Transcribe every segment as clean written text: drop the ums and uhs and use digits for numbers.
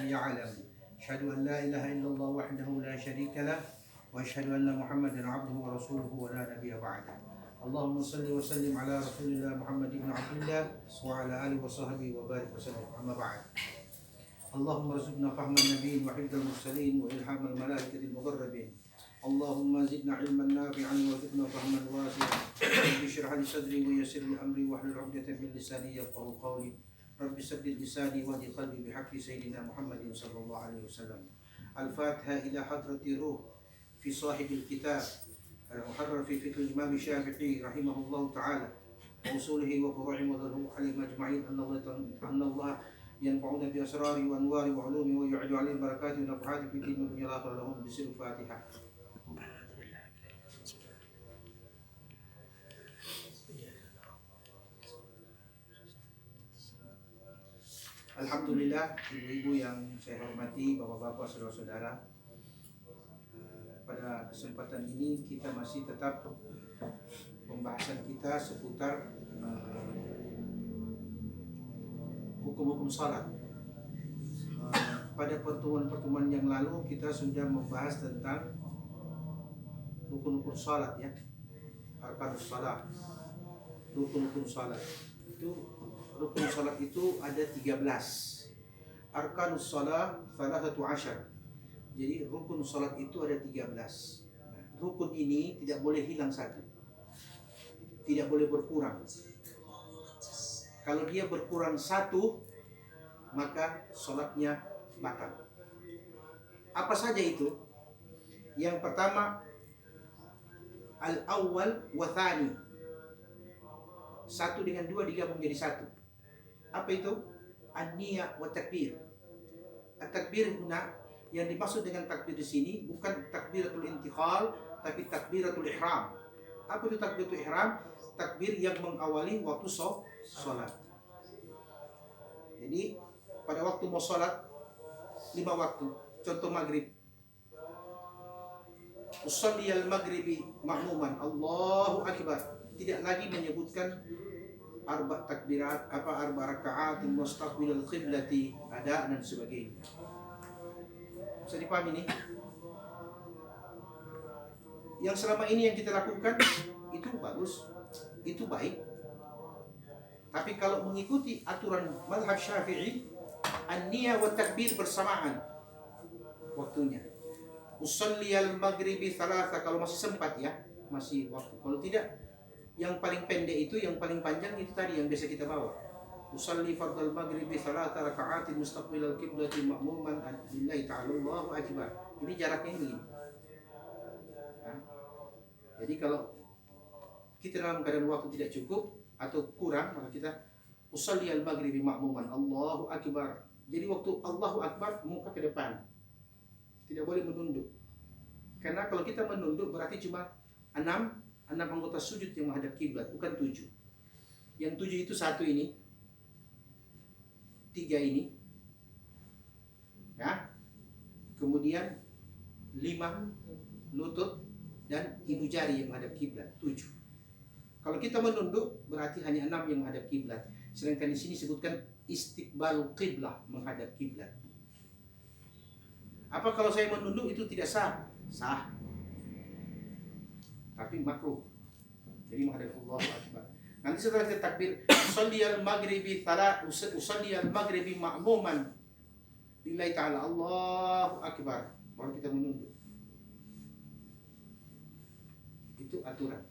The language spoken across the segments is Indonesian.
يعلم أشهد أن لا إله إلا الله وحده لا شريك له وأشهد أن محمدا عبده ورسوله ولا نبي بعده اللهم صل وسلم على رسول الله محمد بن عبد الله وعلى آله وصحبه وبارك وسلم أما بعد اللهم ارزقنا فهم النبيين وحفظ المرسلين وإلهام الملائكة المقربين اللهم زدنا علما نافعا وزدنا فهما واسعا رب اشرح لي صدري ويسر لي أمري واحلل عقدة من لساني يفقهوا قولي رب سدد لساني واهد قلبي بحق سيدنا محمد صلى الله عليه وسلم الفاتحة إلى حضرة روح في صاحب الكتاب المحرر في فقه الإمام الشافعي رحمه الله تعالى وأصوله وفروعه وظهره عليهم أجمعين أن الله ينفعون بأسرار وأنوار وعلوم ويعد عليهم بركات ونفحات في الدين والدنيا الآخرة لهم بسر الفاتحة. Alhamdulillah, ibu-ibu yang saya hormati, bapak-bapak, saudara-saudara. Pada kesempatan ini kita masih tetap pembahasan kita seputar hukum-hukum salat. Pada pertemuan-pertemuan yang lalu kita sudah membahas tentang rukun-rukun salat, ya, arkanus salat, rukun-rukun salat. Rukun salat itu ada 13. Arkanus salat 13. Jadi rukun salat itu ada 13. Rukun ini tidak boleh hilang satu, tidak boleh berkurang. Kalau dia berkurang satu, maka salatnya batal. Apa saja itu? Yang pertama, al-awwal wa thani. Satu dengan dua digabung jadi satu. Apa itu? An-niyah wa takbir. At-takbir huna, yang dimaksud dengan takbir di sini bukan takbiratul intiqal, tapi takbiratul ihram. Apa itu takbiratul ihram? Takbir yang mengawali waktu sholat. Jadi pada waktu mau sholat 5 waktu, contoh maghrib, usolli al-maghribi ma'muman, Allahu akbar, tidak lagi menyebutkan arba takbirat, arba rakaat, mustaqbilal qiblati, ada dan sebagainya. Bisa dipahami nih? Yang selama ini yang kita lakukan itu bagus, itu baik. Tapi kalau mengikuti aturan mazhab Syafi'i, an-niyah wa takbir bersamaan waktunya. Usolli al-maghribi thalatha, kalau masih sempat, ya, masih waktu. Kalau tidak, yang paling pendek itu, yang paling panjang itu tadi yang biasa kita bawa. Usolli fardal maghribi thalatha raka'atin mustaqbilal qiblati ma'muman lillahi ta'ala Allahu akbar. Ini jaraknya ini. Nah, jadi kalau kita dalam keadaan waktu tidak cukup atau kurang, maka kita usolli al-maghribi ma'muman, Allahu akbar. Jadi waktu Allahu akbar muka ke depan, tidak boleh menunduk. Karena kalau kita menunduk berarti cuma 6 anggota sujud yang menghadap kiblat, bukan 7. Yang 7 itu 1 ini, 3 ini, ya. Kemudian 5 lutut dan ibu jari yang menghadap kiblat, 7. Kalau kita menunduk berarti hanya 6 yang menghadap kiblat. Sedangkan di sini sebutkan istiqbal qiblah, menghadap kiblat. Apa kalau saya menunduk itu tidak sah? Sah. Tapi makruh. Jadi menghadap Allahu akbar. Nanti setelah kita takbir, usolli al-maghribi ma'muman lillahi ta'ala Allahu akbar, baru kita menunduk. Itu aturan.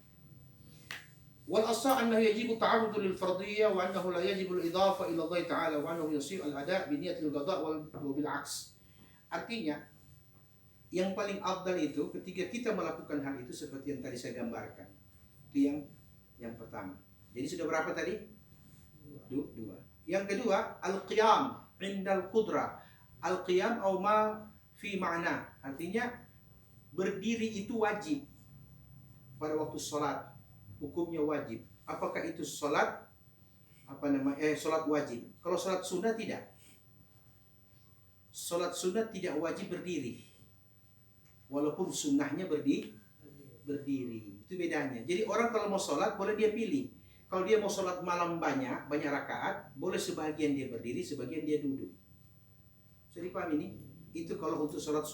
Wal asah annahu yajibu ta'arrudu lil fardhiyyah wa annahu la yajibu al-idhafa ila Allah ta'ala wa annahu yasir al-ada' bi niyatil qada' wal bil 'aks. Artinya, yang paling afdal itu ketika kita melakukan hal itu seperti yang tadi saya gambarkan. Itu yang pertama. Jadi sudah berapa tadi? 2. Yang kedua, al-qiyam indal qudrah. Al-qiyam au ma fi ma'na. Artinya berdiri itu wajib pada waktu sholat. Hukumnya wajib. Apakah itu sholat sholat wajib? Kalau sholat sunnah tidak. Sholat sunnah tidak wajib berdiri, walaupun sunnahnya berdiri. Itu bedanya. Jadi orang kalau mau sholat boleh dia pilih. Kalau dia mau sholat malam banyak rakaat, boleh sebagian dia berdiri, sebagian dia duduk. Jadi paham ini? Itu kalau untuk salat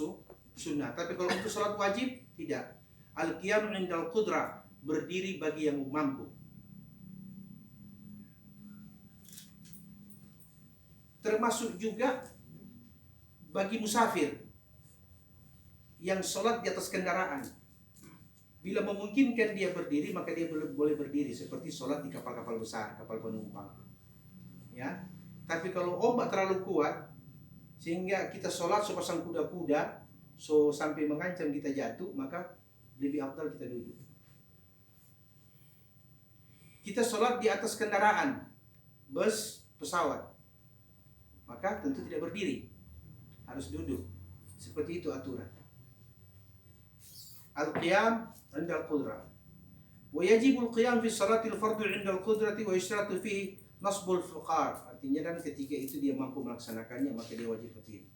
sunnah. Tapi kalau untuk salat wajib tidak. Al-qiyam 'indal qudrah, berdiri bagi yang mampu. Termasuk juga bagi musafir yang sholat di atas kendaraan. Bila memungkinkan dia berdiri, maka dia boleh berdiri, seperti sholat di kapal-kapal besar, kapal penumpang. Ya, tapi kalau ombak terlalu kuat sehingga kita sholat sepasang kuda-kuda, sampai mengancam kita jatuh, maka lebih afdal kita duduk. Kita sholat di atas kendaraan, bus, pesawat, maka tentu tidak berdiri, harus duduk. Seperti itu aturan. Al-qiyam 'inda al-qudrah. Wa yajibu al-qiyam fi salati al-fardh 'inda al-qudrati wa yushratu fihi nasbul fuqar. Artinya, dan ketika itu dia mampu melaksanakannya, maka dia wajib berdiri.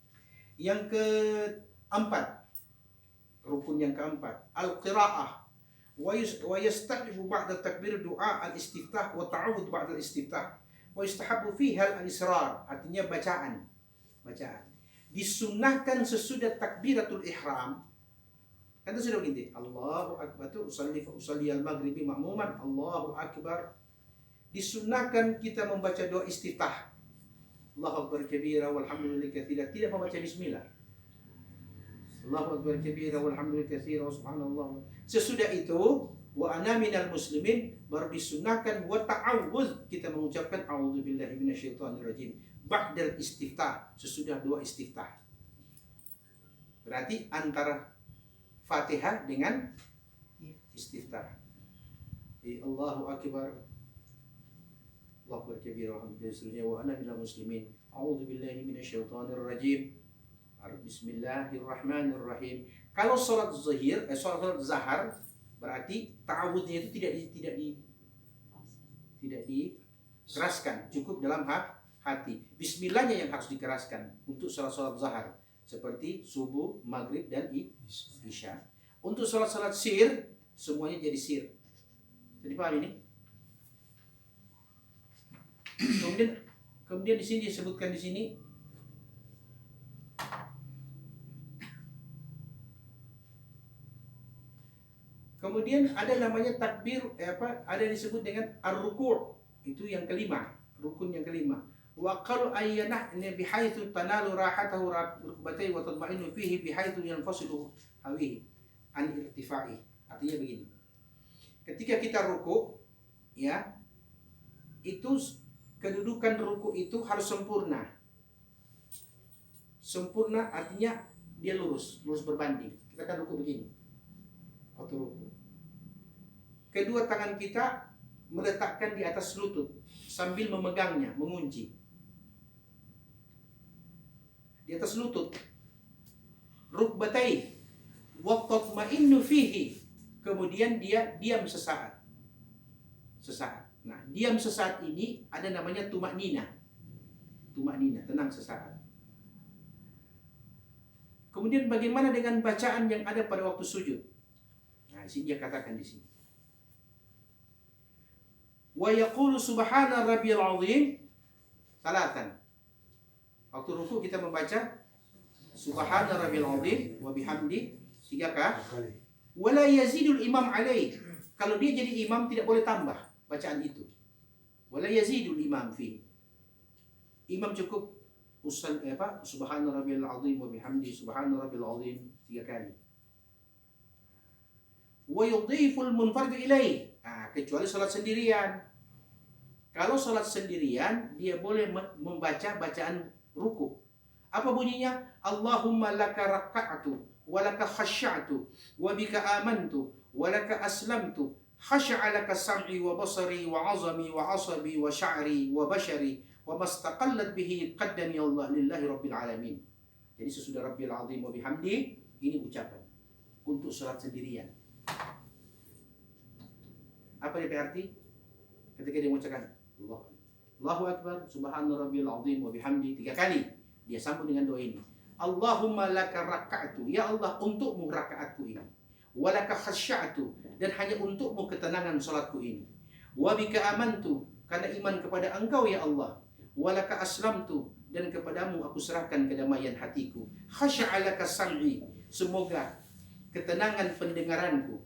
Yang keempat, rukun yang keempat, al-qira'ah. Wa yastahibu ba'da takbir du'a al-istiftah wa ta'awudz ba'da al-istiftah. Wa yustahabbu fiha al-israr. Artinya bacaan. Disunnahkan sesudah takbiratul ihram. Kan itu sudah begini. Allahu akbar, usalli al-maghribi ma'muman, Allahu akbar. Disunnahkan kita membaca doa istiftah. Allahu akbar kabira walhamdulillahi katsira, tidak membaca bismillah. Allahu akbar kabira walhamdulillahi katsira wa subhanallah. Sesudah itu, wa ana minal muslimin, baru disunnahkan wa ta'awudz, kita mengucapkan a'udzubillahi minasyaitonirrajim ba'dal istiftah, sesudah doa istiftah. Berarti antara Fatihah dengan istiftah. Allahu akbar, Allahu akbar kabira walhamdulillahi wa ana minal muslimin, a'udzubillahi minasyaitonirrajim, bismillahirrahmanirrahim. Kalau salat zahir, salat zahar, berarti ta'awudznya itu tidak dikeraskan, cukup dalam hati. Bismillahnya yang harus dikeraskan untuk salat-salat zahar, seperti subuh, maghrib, dan isya. Untuk salat-salat sir, semuanya jadi sir. Jadi paham ini? Kemudian di sini disebutkan di sini kemudian ada namanya takbir, ada yang disebut dengan ar-ruku'. Itu yang kelima, rukun yang kelima. Wa qalu ayyanah bihaitsu tanalu rahatahu rukbatai wa tatma'innu fihi bihaitsu yanfasilu hawihi an irtifa'i. Artinya begini. Ketika kita ruku', ya, itu kedudukan ruku' itu harus sempurna. Sempurna artinya dia lurus berbanding. Kita kan ruku' begini. Waktu ruku'. Kedua tangan kita meletakkan di atas lutut sambil memegangnya, mengunci di atas lutut. Rukbatai wa tatma'innu fihi, kemudian dia diam sesaat. Nah, diam sesaat ini ada namanya tumaknina, tenang sesaat. Kemudian bagaimana dengan bacaan yang ada pada waktu sujud? Nah, di sini dia katakan di sini. Wa yaqulu subhana rabbiyal azim salatan. Waktu ruku kita membaca subhana rabbiyal azim wa bihamdi 3 kali. Wala yazidul imam alaih. Kalau dia jadi imam tidak boleh tambah bacaan itu. Wala yazidul imam fi. Imam cukup subhana rabbiyal azim wa bihamdi subhana rabbiyal azim 3 kali. Wa yudhiful munfarid ilaih. Kecuali salat sendirian. Kalau salat sendirian, dia boleh membaca bacaan ruku'. Apa bunyinya? Allahumma laka raka'atu wa laka khasya'tu wa bika amantu wa laka aslamtu khasya'a laka sam'i wa basari wa 'azami wa 'asabi wa sya'ri wa bashari wa mastaqallat bihi qaddami Allah lillahi rabbil alamin. Jadi sesudah rabbil azim wa bihamdi, ini ucapan untuk salat sendirian. Apa dia berarti? Ketika dia mengucapkan Allahu akbar subhana rabbil azim wa bihamdi 3 kali, dia sambung dengan doa ini. Allahumma laka raka'tu, ya Allah untukmu rakaatku ini. Wa laka khasya'tu, dan hanya untukmu ketenangan salatku ini. Wa bika amantu, karena iman kepada engkau ya Allah. Wa laka aslamtu, dan kepadamu aku serahkan kedamaian hatiku. Khasya'alaka sam'i, semoga ketenangan pendengaranku,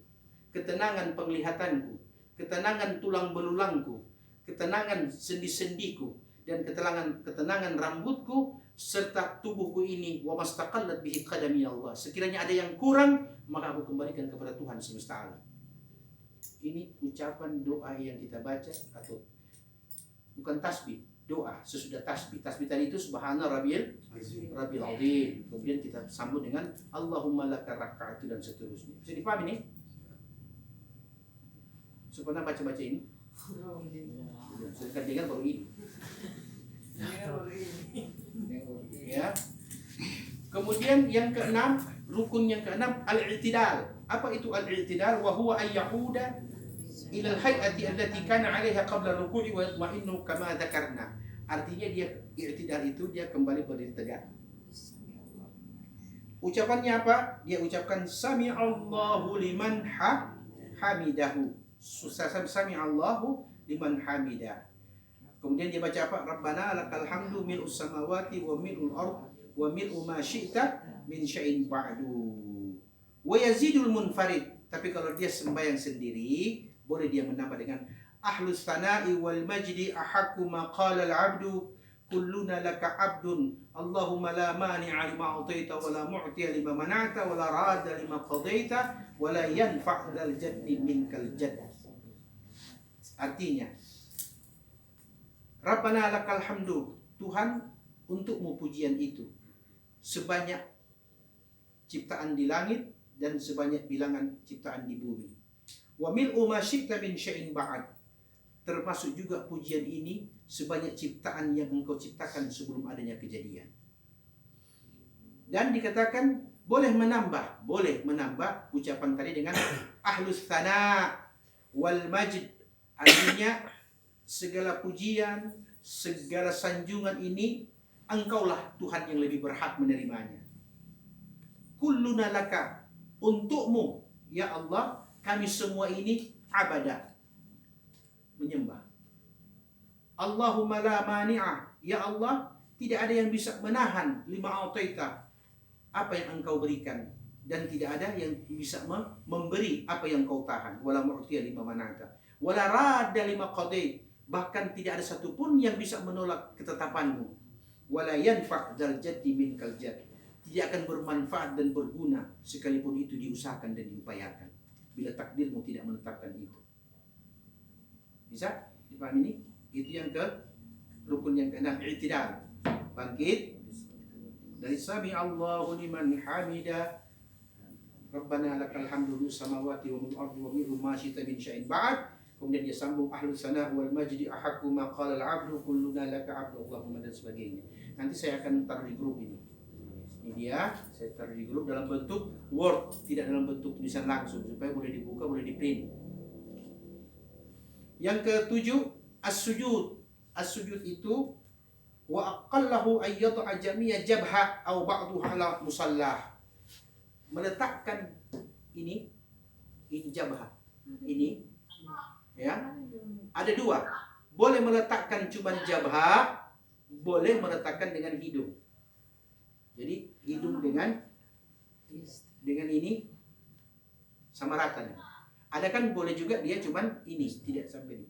ketenangan penglihatanku, ketenangan tulang belulangku, ketenangan sendi-sendiku, dan ketenangan rambutku serta tubuhku ini, wa mastaqallat bihi qadami Allah. Sekiranya ada yang kurang, maka aku kembalikan kepada Tuhan semesta alam. Ini ucapan doa yang kita baca, atau bukan tasbih, doa sesudah tasbih. Tasbih tadi itu subhana rabbil azim. Kemudian kita sambut dengan Allahumma laka raka'atu dan seterusnya. Bisa dipahami nih? Supaya baca-baca ini. Sudah dengar baru ini. Ya. Kemudian yang keenam, rukun yang keenam al-i'tidal. Apa itu al-i'tidal? Wa huwa an yahuda ila al-hay'ati allati kana 'alaiha qabla ruku'i wa yatma'innu kama dzakarna. Artinya dia i'tidal itu dia kembali berdiri tegak. Ucapannya apa? Dia ucapkan sami'allahu liman hamidahu. Sami'allahu liman hamidah. Kemudian dia baca apa? Rabbana lakal hamdu mil'us samawati wa mil'ul ard wa mil'u ma syi'ta min syai'in ba'du. Wa yazidul munfarid. Tapi kalau dia sembahyang sendiri, boleh dia menambah dengan ahlus sana'i wal majdi ahaqqu ma qala al-'abdu kulluna laka 'abdun Allahumma la mani'a lima a'taita wa la mu'tiya lima mana'ta wa la radda lima qadaita wa la yanfa' dzal jaddi minkal jadd. Artinya, Rabbana lakal hamdu, Tuhan untukmu pujian itu sebanyak ciptaan di langit dan sebanyak bilangan ciptaan di bumi. Wa mil'u ma syi'ta min syai'in ba'd, termasuk juga pujian ini sebanyak ciptaan yang engkau ciptakan sebelum adanya kejadian. Dan dikatakan boleh menambah ucapan tadi dengan ahlus tsana wal majd, artinya segala pujian, segala sanjungan ini engkaulah Tuhan yang lebih berhak menerimanya. Kulluna laka, untukmu ya Allah kami semua ini abadah, menyembah. Allahumma la mani'ah, ya Allah tidak ada yang bisa menahan lima a'taita, apa yang engkau berikan, dan tidak ada yang bisa memberi apa yang kau tahan. Wala mu'tiya lima mana'ta wala radda lima qadait, bahkan tidak ada satupun yang bisa menolak ketetapanmu. Wala yanfa' dzal jaddi minkal jadd, tidak akan bermanfaat dan berguna sekalipun itu diusahakan dan diupayakan bila takdirmu tidak menetapkan itu. Bisa dipahami ini? Itu yang ke rukun yang keenam, i'tidal. Bangkit dari sami Allahu liman hamida, Rabbana lakal hamdu fis samawati wa fil ardi wa minhu ma syi'ta min syai'in ba'd. Kemudian dia sambung ahlus sana wal majdi ahaqqu ma qala al-'abdu kulluna laka 'abdu Allahumma dan sebagainya. Nanti saya akan taruh di grup ini. Ini dia, saya taruh di grup dalam bentuk Word, tidak dalam bentuk tulisan langsung, supaya boleh dibuka, boleh di-print. Yang ketujuh, as-sujud. As-sujud itu wa aqallahu ayyad'a jami'a jabha aw ba'daha ala musallah. Meletakkan ini jabha. Ini ya. Ada dua. Boleh meletakkan cuma jabha, boleh meletakkan dengan hidung. Jadi hidung dengan ini sama rata. Ada kan boleh juga dia cuma ini, tidak sampai ini.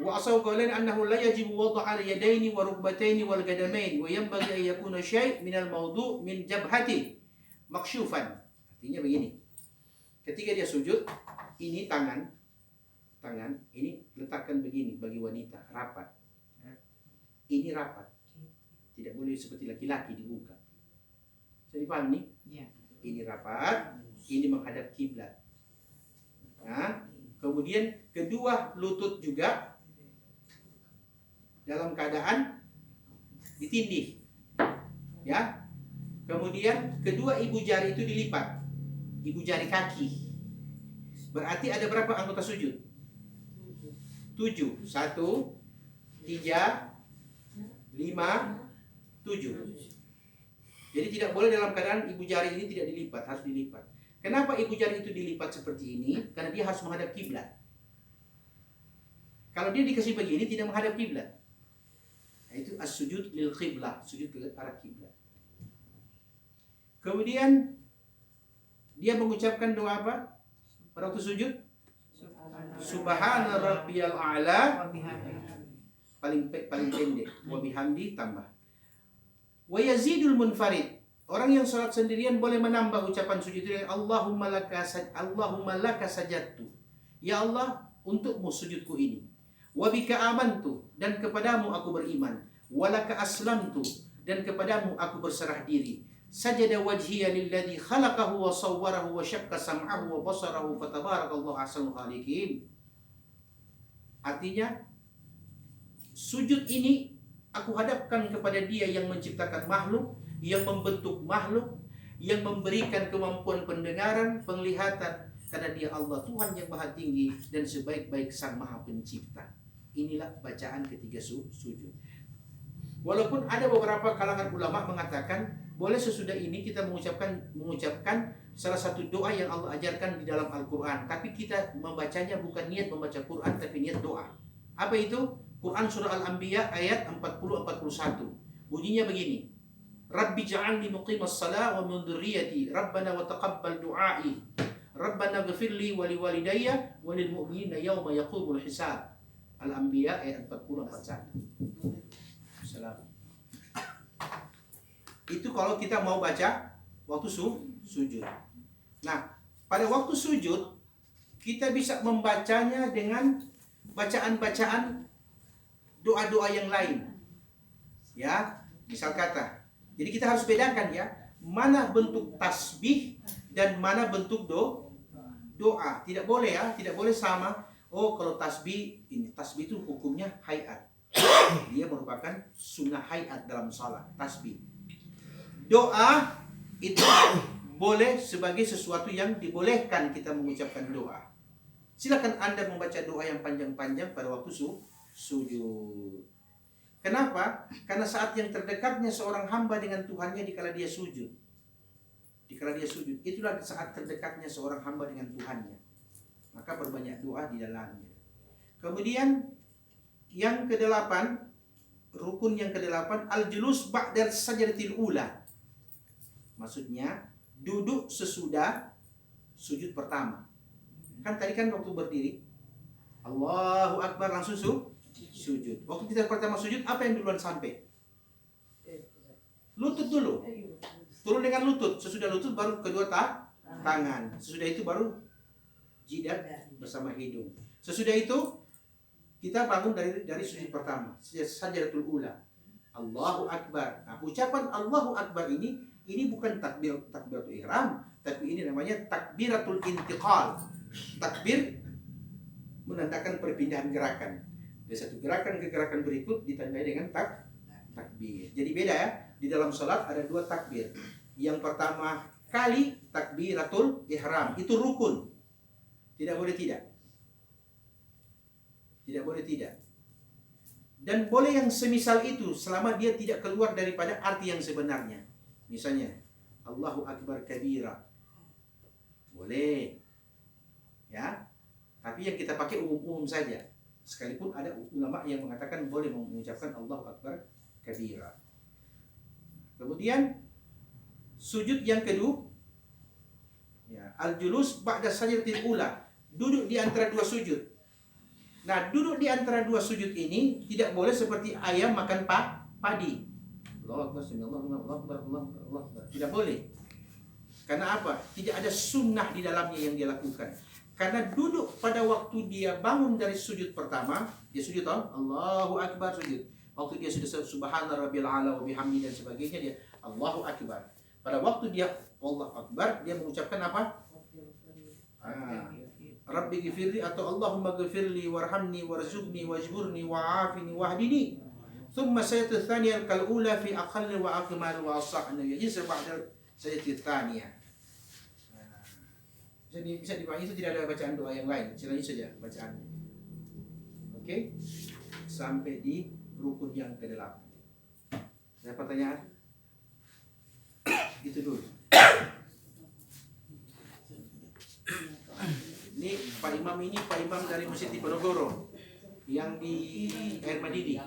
Wa asaw qalan annahu la yajibu wad'a al-yadaini wa rukbataini wal qadamain wa yanbaghi an yakuna syai' min al-mawdu' min jabhati maksyufan. Artinya begini. Ketika dia sujud, ini tangan ini letakkan begini bagi wanita, rapat. Ini rapat. Tidak boleh seperti laki-laki dibuka. Jadi paham nih? Ya. Ini rapat, ini menghadap kiblat. Nah, kemudian kedua lutut juga dalam keadaan ditindih. Ya. Kemudian kedua ibu jari itu dilipat. Ibu jari kaki. Berarti ada berapa anggota sujud? 7. 1, 3, 5, 7. Jadi tidak boleh dalam keadaan ibu jari ini tidak dilipat, harus dilipat. Kenapa ibu jari itu dilipat seperti ini? Karena dia harus menghadap kiblat. Kalau dia dikasih begini tidak menghadap kiblat. Itu as-sujud lil qiblah, sujud ke arah kiblat. Kemudian dia mengucapkan doa apa? Pada waktu sujud, Subhana rabbiyal a'la, paling pendek, wa bihamdi tambah. Wa yazidul munfarid. Orang yang salat sendirian boleh menambah ucapan sujud itu, Allahumma laka sajadtu. Ya Allah, untukmu sujudku ini. Wa bika amantu, dan kepadamu aku beriman. Wa laka aslamtu, dan kepadamu aku berserah diri. Sajada wajhiya lilladzi khalaqahu wa sawwarahu wa syaqqa sam'ahu wa basarahu fatabarakallahu ahsanul khaliqin. Artinya, sujud ini aku hadapkan kepada Dia yang menciptakan makhluk, yang membentuk makhluk, yang memberikan kemampuan pendengaran, penglihatan, karena Dia Allah Tuhan yang Maha Tinggi dan sebaik-baik Sang Maha Pencipta. Inilah bacaan ketika sujud. Walaupun ada beberapa kalangan ulama mengatakan boleh sesudah ini kita mengucapkan salah satu doa yang Allah ajarkan di dalam Al-Quran, tapi kita membacanya bukan niat membaca Quran, tapi niat doa. Apa itu? Quran surah Al-Anbiya ayat 40-41. Bunyinya begini. Rabbi ja'alni muqimas salah wa min dzurriyyati Rabbana wa taqabbal du'ai Rabbana ghfirli wa liwalidayya wa lil mu'minina yawma yaqumul hisab. Al-Anbiya ayat 40-41. Itu kalau kita mau baca waktu sujud. Nah, pada waktu sujud kita bisa membacanya dengan bacaan-bacaan doa-doa yang lain. Ya, misal kata. Jadi kita harus bedakan ya, mana bentuk tasbih dan mana bentuk doa. Tidak boleh ya, tidak boleh sama. Oh, kalau tasbih itu hukumnya hayat. Dia merupakan sunnah hayat dalam salat, tasbih. Doa itu boleh sebagai sesuatu yang dibolehkan kita mengucapkan doa. Silakan Anda membaca doa yang panjang-panjang pada waktu sujud. Kenapa? Karena saat yang terdekatnya seorang hamba dengan Tuhannya dikala dia sujud. Dikala dia sujud, itulah saat terdekatnya seorang hamba dengan Tuhannya. Maka perbanyak doa di dalamnya. Kemudian yang ke-8, rukun yang ke-8, al-julus ba'da sajdatil ula. Maksudnya duduk sesudah sujud pertama. Kan tadi kan waktu berdiri Allahu Akbar langsung sujud. Waktu kita pertama sujud, apa yang duluan sampai? Lutut dulu. Turun dengan lutut. Sesudah lutut baru kedua tangan. Sesudah itu baru jidat bersama hidung. Sesudah itu kita bangun dari sujud pertama, sajdatul ula. Allahu Akbar. Nah, ucapan Allahu Akbar ini bukan takbiratul ihram, tapi ini namanya takbiratul intiqal. Takbir menandakan perpindahan gerakan. Dari satu gerakan ke gerakan berikut ditandai dengan takbir. Jadi beda ya. Di dalam salat ada dua takbir. Yang pertama kali takbiratul ihram, itu rukun. Tidak boleh tidak. Tidak boleh tidak. Dan boleh yang semisal itu selama dia tidak keluar daripada arti yang sebenarnya. Misalnya Allahu Akbar kabira. Boleh. Ya. Tapi yang kita pakai umum-umum saja. Sekalipun ada ulama yang mengatakan boleh mengucapkan Allahu Akbar kabira. Kemudian sujud yang kedua, ya, al-julus ba'da sajdatil ula. Duduk di antara dua sujud. Nah, duduk di antara dua sujud ini tidak boleh seperti ayam makan padi. Allahu Akbar, Allahu Akbar. Tidak boleh. Karena apa? Tidak ada sunnah di dalamnya yang dia lakukan. Karena duduk pada waktu dia bangun dari sujud pertama, dia sujud Allahu Akbar sujud. Waktu dia sudah subhana rabbil ala wa bihamdi dan sebagainya, dia Allahu Akbar. Pada waktu dia Allahu Akbar, dia mengucapkan apa? Rabbi ghfirli atau Allahumma ghfirli warhamni warzuqni wajburni wa'afini wahdini. Thumma sayyidul thaniyah kal-ula fi aqalli wa akmal wa asahna yajis ba'da sayyidul thaniyah. Bisa dipahami, itu tidak ada bacaan doa yang lain. Selain saja bacaannya. Oke? Sampai di rukun yang ke-8. Ada pertanyaan? Itu dulu. Ini Pak Imam dari Masjid Diponegoro. yang di Air Madidi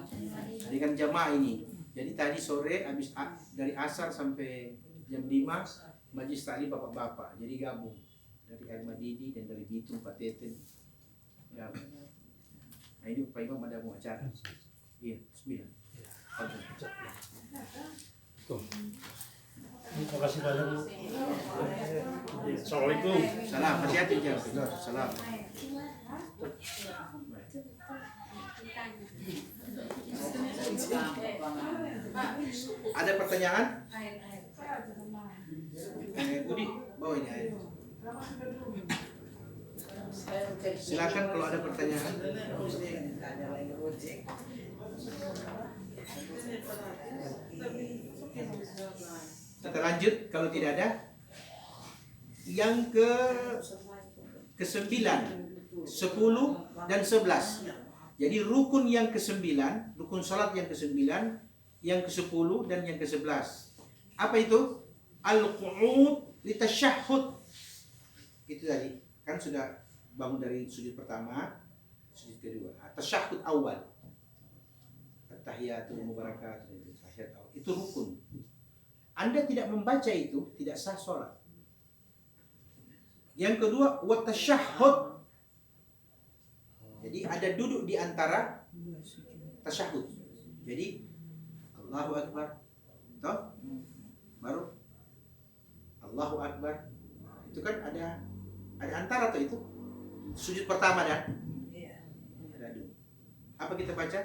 dengan jamaah ini. Jadi tadi sore habis dari asar sampai jam 5 majlis taklim bapak-bapak. Jadi gabung dari Air Madidi dan dari Bitung, Pak Teten. Ya. Nah, ini Pak Imam ada mau acara. Iya, bismillah. Tuh. Terima kasih banyak Bu. Assalamualaikum. Salam, hati-hati jawab. Salam. Ada pertanyaan? Budi, bawa ini air. Silakan kalau ada pertanyaan. Kita lanjut kalau tidak ada. Yang ke-9, 10 dan 11. Jadi rukun yang ke-9, rukun salat yang ke-9, yang ke-10 dan yang ke-11. Apa itu? Al-qu'ud litasyahhud. Itu tadi. Kan sudah bangun dari sujud pertama, sujud kedua. Tasyahhud awal. At-tahiyatul mubarakatuh, tahiyat awal. Itu rukun. Anda tidak membaca itu, tidak sah salat. Yang kedua, wa tasyahhud. Jadi ada duduk di antara tasyahud. Jadi Allahu Akbar. Toh? Baru Allahu Akbar. Itu kan ada antara tuh itu. Sujud pertama dan ada duduk. Apa kita baca?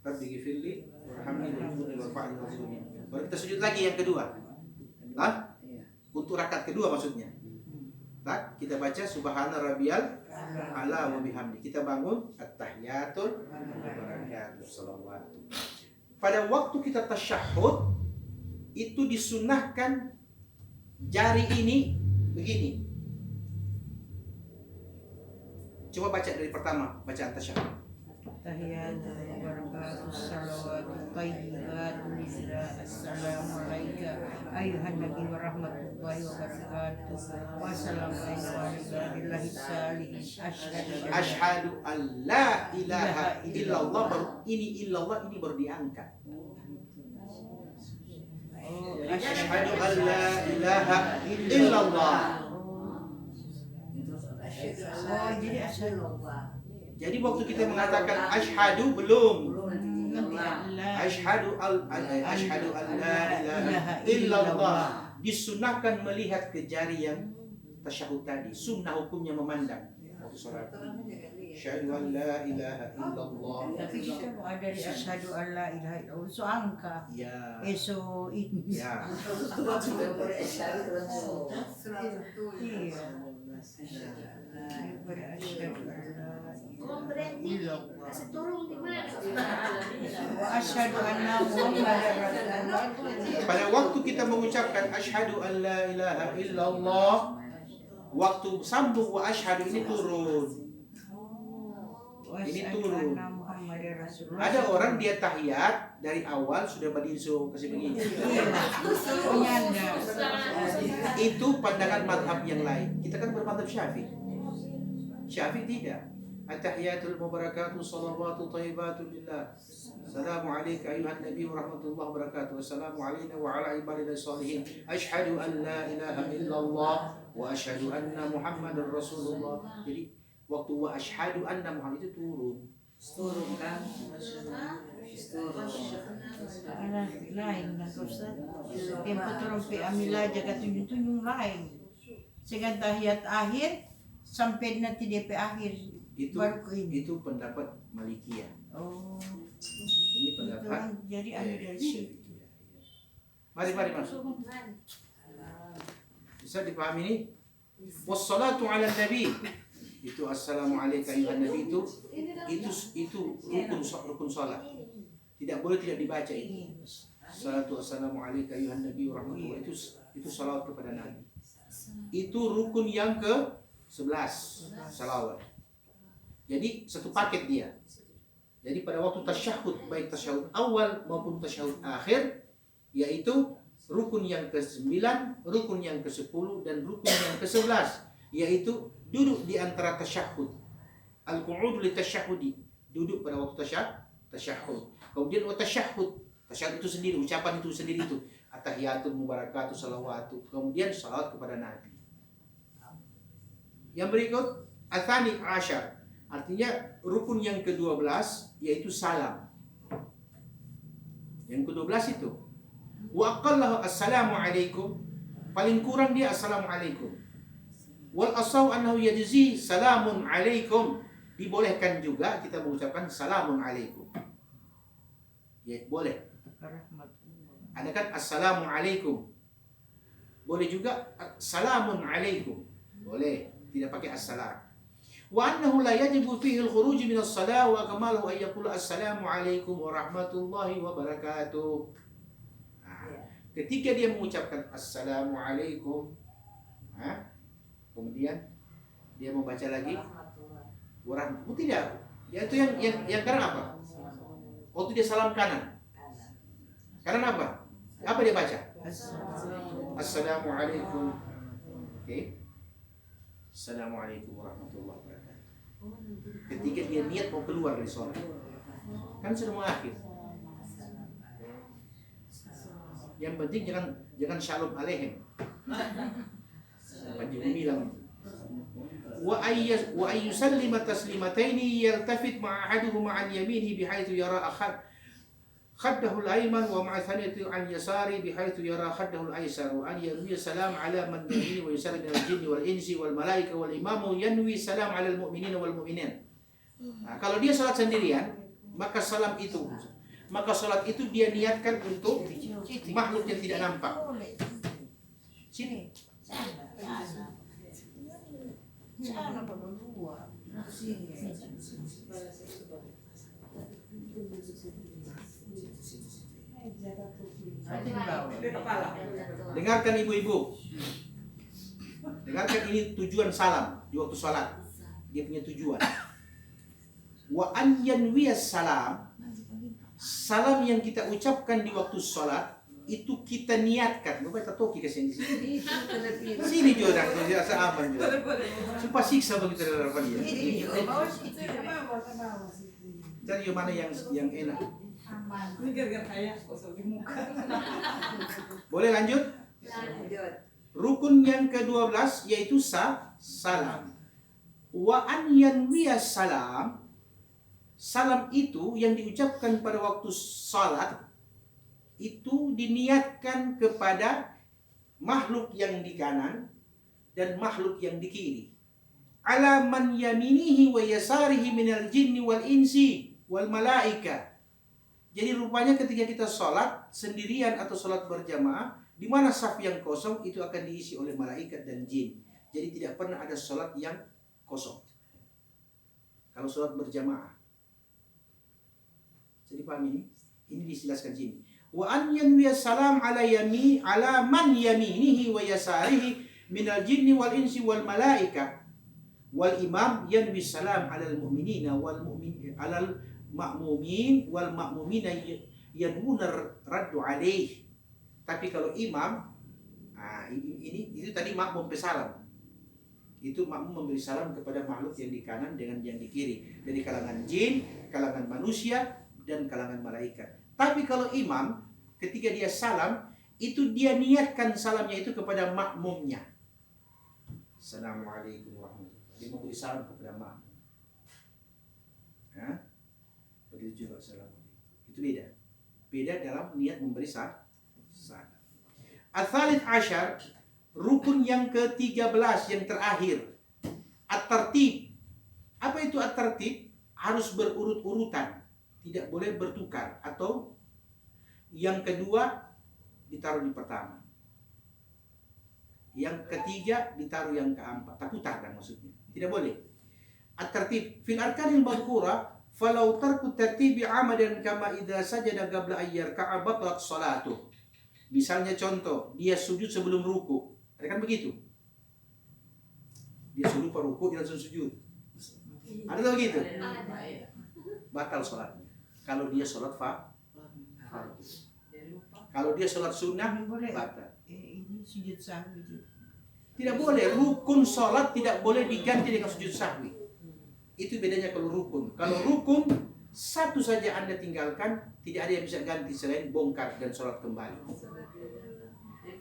Rabbi ghfirli warhamni warfa'ni warzuqni. Baru kita sujud lagi yang kedua. Lah? Untuk rakaat kedua maksudnya. Kita baca subhana rabbiyal a'la wa bihamdi. Kita bangun at-tahiyatul mubarakatuh shalawat. Pada waktu kita tasyahud itu disunahkan jari ini begini. Coba baca dari pertama bacaan tasyahud. Tahiyatul mubarakatuh salawatu thayyibatu lillah. Assalamualaikum ayuhan nabi wa rahmatullahi wa barakatuh. Wassalamualaikum warahmatullahi wabarakatuh. Asyhadu an la ilaha illallah. Baru ini illallah ini baru diangkat. Asyhadu an la ilaha illallah. Oh, jadi asyhadu. Jadi waktu kita mengatakan asyhadu belum. Asyhadu an la ilaha illallah. Disunahkan melihat ke jari yang tasyahud tadi. Sunnah hukumnya memandang waktu sholat. Asyhadu an la ilaha illallah. Tapi kita mau ada di asyhadu an la ilaha illallah. So angka. Ya. Eso ini. Ya. Iya. Asyhadu anna Muhammadar Rasulullah. Pada waktu kita mengucapkan asyhadu an la ilaha illallah, waktu sambung wa asyhadu ini turun. Ini turun. Ada orang dia tahiyat dari awal sudah berdiri so kasih begini. Itu pandangan madhab yang lain. Kita kan bermadhab Syafi'i. Syafi'i tidak. At-tahiyatul mubarakatuh salawatu thayyibatu lillah. Assalamu alayka ayuhan nabi wa rahmatullahi wa barakatuh. Assalamu alayna wa ala ibadillah salihin. Asyhadu an la ilaha illallah wa asyhadu anna Muhammadar Rasulullah. Jadi waktu wa asyhadu anna Muhammad itu turun. Turun kan? Lain na Ustaz. Tempo turun pi amila jaga tunjung-tunjung lain. Segan tahiyat akhir sampai nanti DP akhir. Itu pendapat Malikiyah. Oh. Ini pendapat. Jadi ada dari sini. Mari masuk. Bisa dipahami ini? Wassalatu ala nabi. Itu assalamualaikum ayuhan nabi itu rukun salat. Tidak boleh tidak dibaca itu. Salatu assalamualaikum ayuhan nabi wa rahmatullahi itu salawat kepada Nabi. Itu rukun yang ke-11 salawat. Jadi satu paket dia. Jadi pada waktu tasyahud, baik tasyahud awal maupun tasyahud akhir, yaitu rukun yang ke-9, rukun yang ke-10 dan rukun yang ke-11, yaitu duduk di antara tasyahud. Al-qu'ud li tasyahudi. duduk pada waktu tasyahud. Kemudian tasyahud itu sendiri, ucapan itu sendiri itu at-tahiyatul mubarakatuh salawatu. Kemudian salawat kepada Nabi. Yang berikut Atsani Asyar, artinya rukun yang ke-12 yaitu salam. Yang ke-12 itu wa aqallahu assalamu alaikum, paling kurang dia assalamu alaikum. Wal asaw annahu yajzi salamun alaikum, dibolehkan juga kita mengucapkan salamun alaikum. Ya, boleh. Ada kan assalamu alaikum. Boleh juga salamun alaikum. Boleh, tidak pakai assalam. Wa annahu la yajibu fihi al-khuruj min as-salah wa kamalu an yaqula assalamu alaikum wa rahmatullahi wa barakatuh. Ketika dia mengucapkan assalamu alaikum, kemudian dia membaca lagi warahmatullahi, tidak. Yaitu yang kanan apa? Waktu dia salam kanan. Kanan apa? Apa dia baca? Assalamualaikum. Oke. Assalamualaikum warahmatullahi wabarakatuh. Ketika dia niat mau keluar dari sholat, kan sudah mengakhir. Yang penting jangan shalom alaihim. Panji bilang wa ayyusallima taslimataini yaltafit ma'a ahaduhuma an yaminihi bihaitsu yara khaddahu al-ayman wa ma'a thaniyati an yasari bihaitsu yara khaddahu al-aysar wa an yanwi salam ala man yamini wa yasari min al-jinni wal insi wal malaika wal imamu yanwi salam ala al-mu'minina wal mu'minat. Kalau dia salat sendirian, maka salat itu dia niatkan untuk makhluk yang tidak nampak. Sini. Sana berdua. Dengarkan ibu-ibu. Dengarkan ini tujuan salam di waktu salat. Dia punya tujuan. Wa an yanwiyas salam. Salam yang kita ucapkan di waktu salat itu kita niatkan. Bapak kita toki ke sini. Sini juga dah, dia rasa aman juga. Supaya siksa begitu dalam hadapan dia. Cari yang mana yang enak. Boleh lanjut? Rukun yang ke-12 yaitu salam. Wa an yanwiyas salam. Salam itu yang diucapkan pada waktu salat itu diniatkan kepada makhluk yang di kanan dan makhluk yang di kiri. Ala man yaminihi wa yasarihi minal jinni wal insi wal malaika. Jadi rupanya ketika kita sholat sendirian atau sholat berjamaah, di mana saf yang kosong itu akan diisi oleh malaikat dan jin. Jadi tidak pernah ada sholat yang kosong kalau sholat berjamaah. Jadi paham ini? Ini dijelaskan sini. Wa an yanwiya salam ala man yaminihi wa yasarihi minal jinni wal insi wal malaika wal imam yanwi salam ala al mu'minina wal mu'min ala al ma'mumin wal ma'mumina yanwuna raddu alaih. Tapi kalau imam, itu tadi makmum pesalam. Itu makmum memberi salam kepada makhluk yang di kanan dengan yang di kiri, dari kalangan jin, kalangan manusia dan kalangan malaikat. Tapi kalau imam ketika dia salam itu dia niatkan salamnya itu kepada makmumnya. Assalamualaikum warahmatullahi wabarakatuh. Dia memberi salam kepada makmum. Begitu juga assalamualaikum. Itu beda. Beda dalam niat memberi salam. Ats-tsalits asyar, rukun yang ke-13 yang terakhir. At-tartib. Apa itu at-tartib? Harus berurut-urutan. Tidak boleh bertukar. Atau yang kedua ditaruh di pertama. Yang ketiga ditaruh yang keempat. Tak putar kan maksudnya. Tidak boleh. At-tartib. Fil arkanil madhkura falau tarku tartibi amadan kama idza sajada qabla ayyarka'a batalat salatuh. Misalnya contoh, dia sujud sebelum ruku. Ada kan begitu? Dia sujud pada ruku, dia langsung sujud. Ada tak begitu? Batal sholatnya. Kalau dia sholat fardu. Kalau dia sholat sunnah, batal. Ini sujud sahwi. Tidak boleh. Rukun sholat tidak boleh diganti dengan sujud sahwi. Itu bedanya kalau rukun. Kalau rukun satu saja Anda tinggalkan, tidak ada yang bisa ganti selain bongkar dan sholat kembali.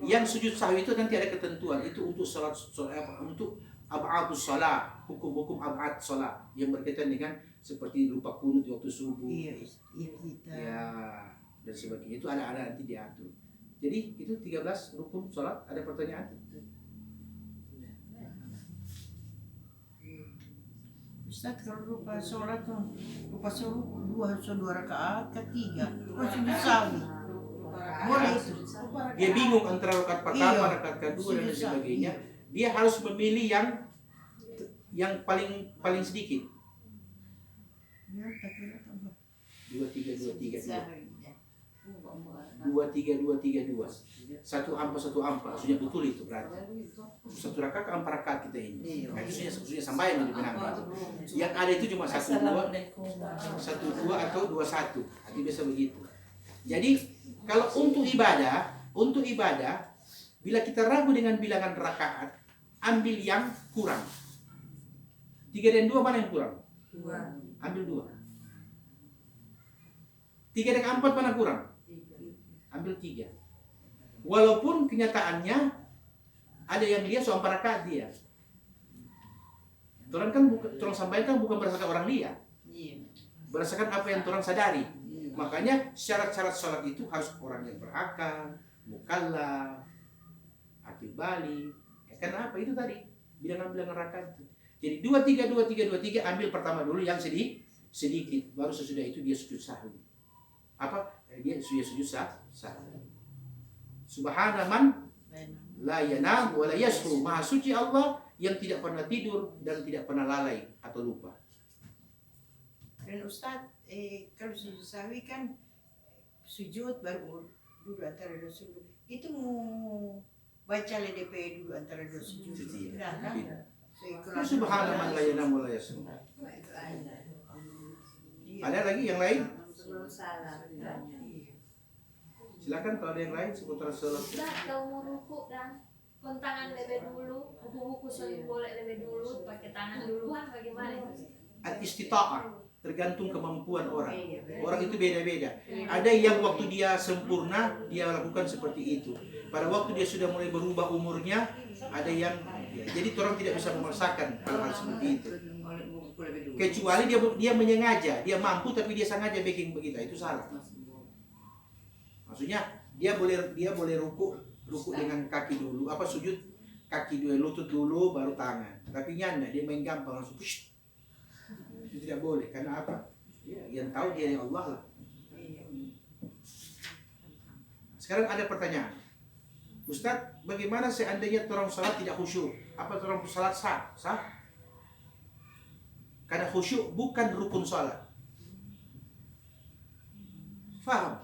Yang sujud sahwi itu nanti ada ketentuan, itu untuk sholat untuk ab'adus sholat, hukum-hukum ab'ad sholat yang berkaitan dengan seperti lupa kunut di waktu subuh, kita. ya, dan sebagainya. Itu ada nanti diatur. Jadi itu 13 rukun sholat. Ada pertanyaan? Ustaz, kalau lupa sholat tuh, lupa suruh dua rakaat, ketiga, sujud sahwi. Boleh itu. Dia bingung antara rakaat pertama, Iya. rakaat kedua dan Sujud sebagainya. sahwi. Dia harus memilih yang paling sedikit. Ya, tak kira tambah. 2-3-2-3-2. 2-3-2-3-2. Satu ampa. Sudah betul itu berarti. Satu rakaat ke 4 rakaat kita ini. Nah, itu sudah sampai lebih menambah. Yang ada itu cuma 1-2, 1-2 atau 2-1. Nanti biasa begitu. Jadi kalau untuk ibadah, bila kita ragu dengan bilangan rakaat, ambil yang kurang. 3 dan 2 mana yang kurang? Ambil 2. 3 dan 4 mana kurang? Ambil 3. Walaupun kenyataannya ada yang lihat soal rakaat dia. Orang kan orang sampaikan bukan berdasarkan orang lihat, berdasarkan apa yang orang sadari. Makanya syarat-syarat sholat itu harus orang yang berakal, mukallaf, akil balik. Ya, karena apa itu tadi? Bilangan-bilangan rakaat itu. Jadi 2-3 ambil pertama dulu yang sedikit, baru sesudah itu dia sujud sahwi. Apa? Dia sujud sahwi. Subhana man la yanam wa la yashu. Maha suci Allah yang tidak pernah tidur dan tidak pernah lalai atau lupa. Dan Ustaz, kalau sujud sahwi kan sujud baru duduk antara dua sujud. Itu mau baca LDP dulu antara dua sujud. Tidak kan? Subhana man la yanam wa la yashu. Ada lagi yang lain? Silakan kalau ada yang lain seputar sholat. Kalau mau ruku dan kontangan lebih dulu, buku-buku soal boleh lebih dulu, pakai tangan duluan bagaimana? Al-istita'ah tergantung kemampuan orang. Orang itu beda-beda. Ada yang waktu dia sempurna dia lakukan seperti itu. Pada waktu dia sudah mulai berubah umurnya, ada yang jadi orang tidak bisa memaksakan hal-hal seperti itu. Kecuali dia menyengaja, dia mampu tapi dia sengaja bikin begitu, itu salah. Maksudnya dia boleh ruku dengan kaki dulu, sujud kaki dulu, lutut dulu baru tangan. Tapi nyanda dia main gampang langsung push. Itu tidak boleh karena apa? Yang tahu dia yang Allah lah. Sekarang ada pertanyaan. Ustaz, bagaimana seandainya orang salat tidak khusyuk? Apa orang salat sah? Sah? Karena khusyuk bukan rukun salat. Faham?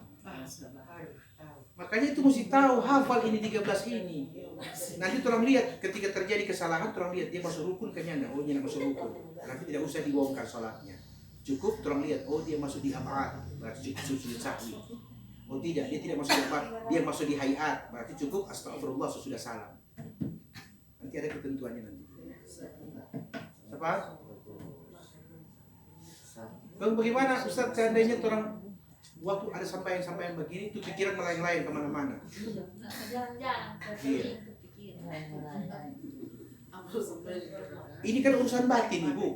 Makanya itu mesti tahu, hafal ini 13 ini. Nanti orang lihat ketika terjadi kesalahan, orang lihat dia masuk rukun kayaknya enggak, dia masuk rukun. Nanti tidak usah dibongkar salatnya. Cukup orang lihat, dia masuk di ab'ad, berarti cukup sujud sahwi. Oh tidak, dia tidak masuk di ab'ad, dia masuk di hayat, berarti cukup astagfirullah sesudah salam. Nanti ada ketentuannya nanti. Apa? Kalau bagaimana Ustaz seandainya orang waktu ada sampaian begini itu pikiran melayang-layang kemana-mana. Jalan-jalan, Iya. kepikiran. Ini kan urusan batin, Ibu.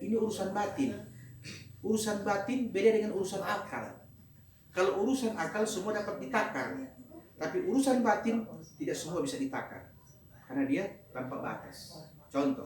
Ini urusan batin. Urusan batin beda dengan urusan akal. Kalau urusan akal semua dapat ditakar, tapi urusan batin tidak semua bisa ditakar karena dia tanpa batas. Contoh,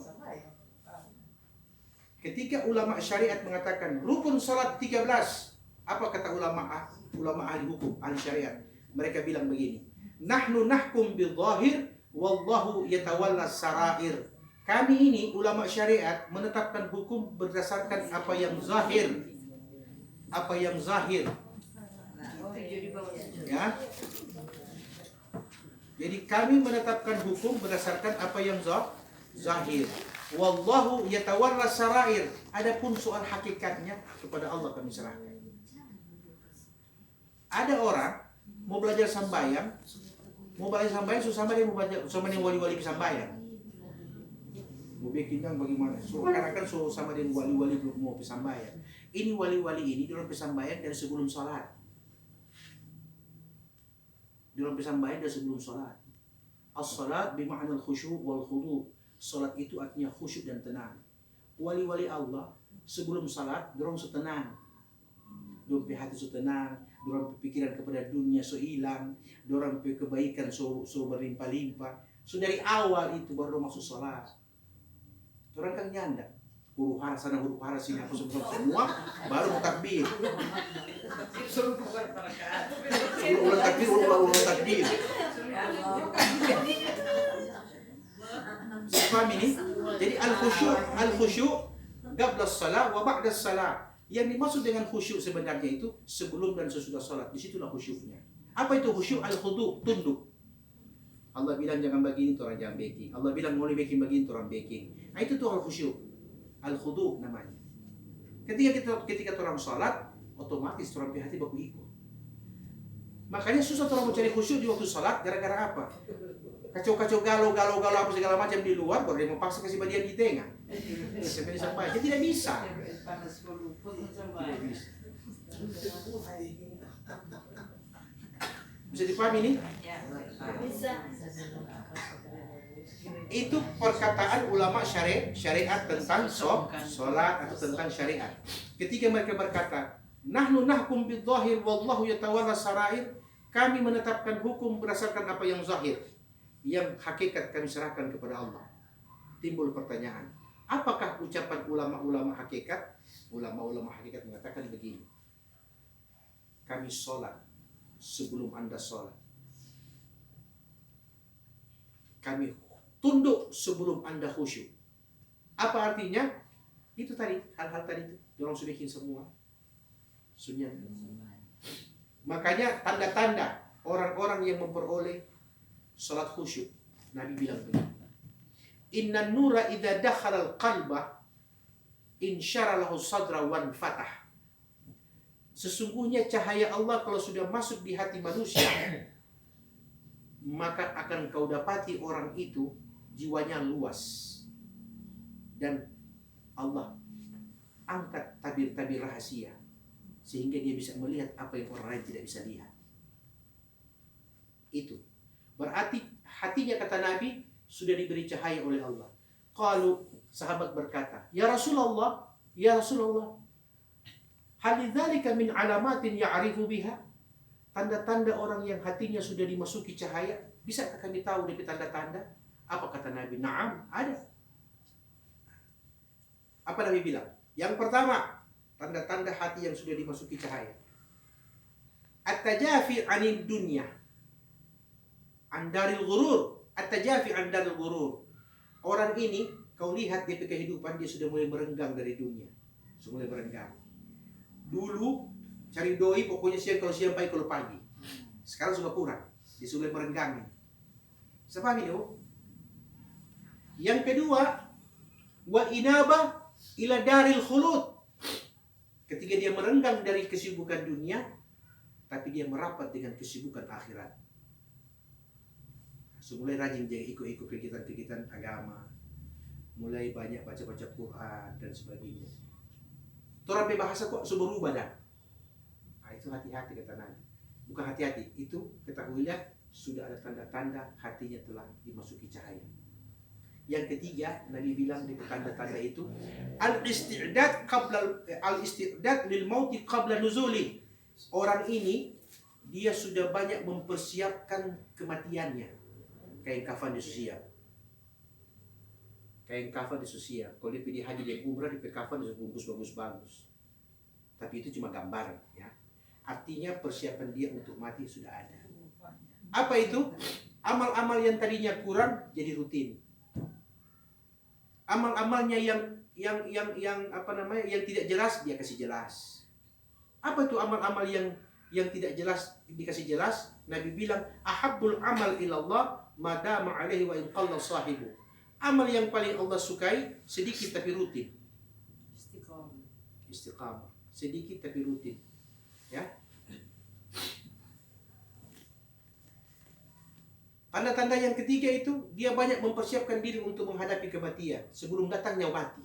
ketika ulama syariat mengatakan rukun salat 13, apa kata ulama ahli hukum, ahli syariat? Mereka bilang begini, nahnu nahkum bil zahir wallahu yatawalla sarair. Kami ini ulama syariat menetapkan hukum berdasarkan apa yang zahir. Apa yang zahir. Ya. Jadi kami menetapkan hukum berdasarkan apa yang zahir. Wallahu yatawalla sarair. Adapun soal hakikatnya kepada Allah kami serahkan. Ada orang mau belajar sambayang susah dia mau belajar sama yang wali-wali sambayang. Mau bikin dong bagaimana? So, karena kan so sama dengan wali-wali belum mau pesambayan. Ini wali-wali ini dalam pesambayan dari sebelum sholat. Dalam pesambayan dari sebelum sholat. As-salat bima'na al-khusyu' wal khudu'. Salat itu artinya khusyuk dan tenang. Wali-wali Allah sebelum salat dorong setenang. Dorong hati setenang, dorong pikiran kepada dunia so hilang, dorong kebaikan so berlimpah-limpah. So dari awal itu baru masuk salat. Orang kan nyanda. Huru hara sana huru hara sini apa semua baru takbir. Suruh buat rakaat. Ulang takbir, ulang takbir. Paham ini? Jadi al-khusyu' qabla as-salat wa ba'da as-salat. Yang dimaksud dengan khusyuk sebenarnya itu sebelum dan sesudah salat. Disitulah khusyuknya. Apa itu khusyuk? Al-khudu', tunduk. Allah bilang jangan begini, orang jangan baking. Allah bilang boleh baking begini, orang baking. Nah itu tuh al-khusyuk. Al-khudu' namanya. Ketika orang salat, otomatis orang hati baku ikut. Makanya susah orang mau cari khusyuk di waktu salat gara-gara apa? Kacau-kacau galau apa segala macam di luar, baru dia memaksa kasih bagian di tengah. Sampai sampai, dia tidak bisa. Tidak bisa. Bisa dipahami ini? Bisa. Itu perkataan ulama syariat tentang sholat atau tentang syariat. Ketika mereka berkata, nahnu nahkum bidh-dhahir wallahu yatawalla sarair, kami menetapkan hukum berdasarkan apa yang zahir, yang hakikat kami serahkan kepada Allah. Timbul pertanyaan, apakah ucapan ulama-ulama hakikat? Ulama-ulama hakikat mengatakan begini, kami sholat sebelum Anda sholat, kami tunduk sebelum Anda khusyuk. Apa artinya? Itu tadi, hal-hal tadi itu dorong sudikin semua sunnah. Makanya tanda-tanda orang-orang yang memperoleh salat khusyuk, Nabi bilang begini, inna nura idza dakhala al-qalba insyara lahu sadra wan fatah. Sesungguhnya cahaya Allah kalau sudah masuk di hati manusia, maka akan kau dapati orang itu jiwanya luas. Dan Allah angkat tabir-tabir rahasia sehingga dia bisa melihat apa yang orang lain tidak bisa lihat. Itu berarti hatinya, kata Nabi, sudah diberi cahaya oleh Allah. Kalau sahabat berkata, ya Rasulullah, hal lidzalika min alamatin ya'rifu biha? Tanda-tanda orang yang hatinya sudah dimasuki cahaya, bisakah kami tahu dari tanda-tanda? Apa kata Nabi? Na'am, ada. Apa Nabi bilang? Yang pertama, tanda-tanda hati yang sudah dimasuki cahaya. At-tajafi 'anid dunya. Andaril ghurur. At-tajafi andaril ghurur. Orang ini, kau lihat di kehidupan dia sudah mulai merenggang dari dunia. Sudah mulai merenggang. Dulu cari doi pokoknya siang pagi kalau pagi. Sekarang sudah kurang. Dia sudah merenggang. Sepahami itu? Yang kedua, wa inaba ila daril khulud. Ketika dia merenggang dari kesibukan dunia, tapi dia merapat dengan kesibukan akhirat. So, mulai rajin dia ikut-ikut kegiatan-kegiatan agama, mulai banyak baca-baca Quran dan sebagainya. Orang bahasa kok berubah dah. Nah, itu hati-hati kata Nabi. Bukan hati-hati, itu ketahuilah sudah ada tanda-tanda hatinya telah dimasuki cahaya. Yang ketiga, Nabi bilang di tanda-tanda itu al-isti'dad lil mauti qabla nuzuli. Orang ini dia sudah banyak mempersiapkan kematiannya. Kain kafan disusiap. Kain kafan disusiap. Kalau dia pergi haji dia umrah, dia pakai kafan dibungkus bagus-bagus. Tapi itu cuma gambaran, ya. Artinya persiapan dia untuk mati sudah ada. Apa itu? Amal-amal yang tadinya kurang jadi rutin. Amal-amalnya yang apa namanya, yang tidak jelas dia kasih jelas. Apa itu amal-amal yang tidak jelas dikasih jelas? Nabi bilang ahabbul amal ilallah madama alaihi wa in qalla sahibu. Amal yang paling Allah sukai sedikit tapi rutin. Istiqamah. Sedikit tapi rutin. Ya. Tanda-tanda yang ketiga itu dia banyak mempersiapkan diri untuk menghadapi kematian sebelum datangnya mati.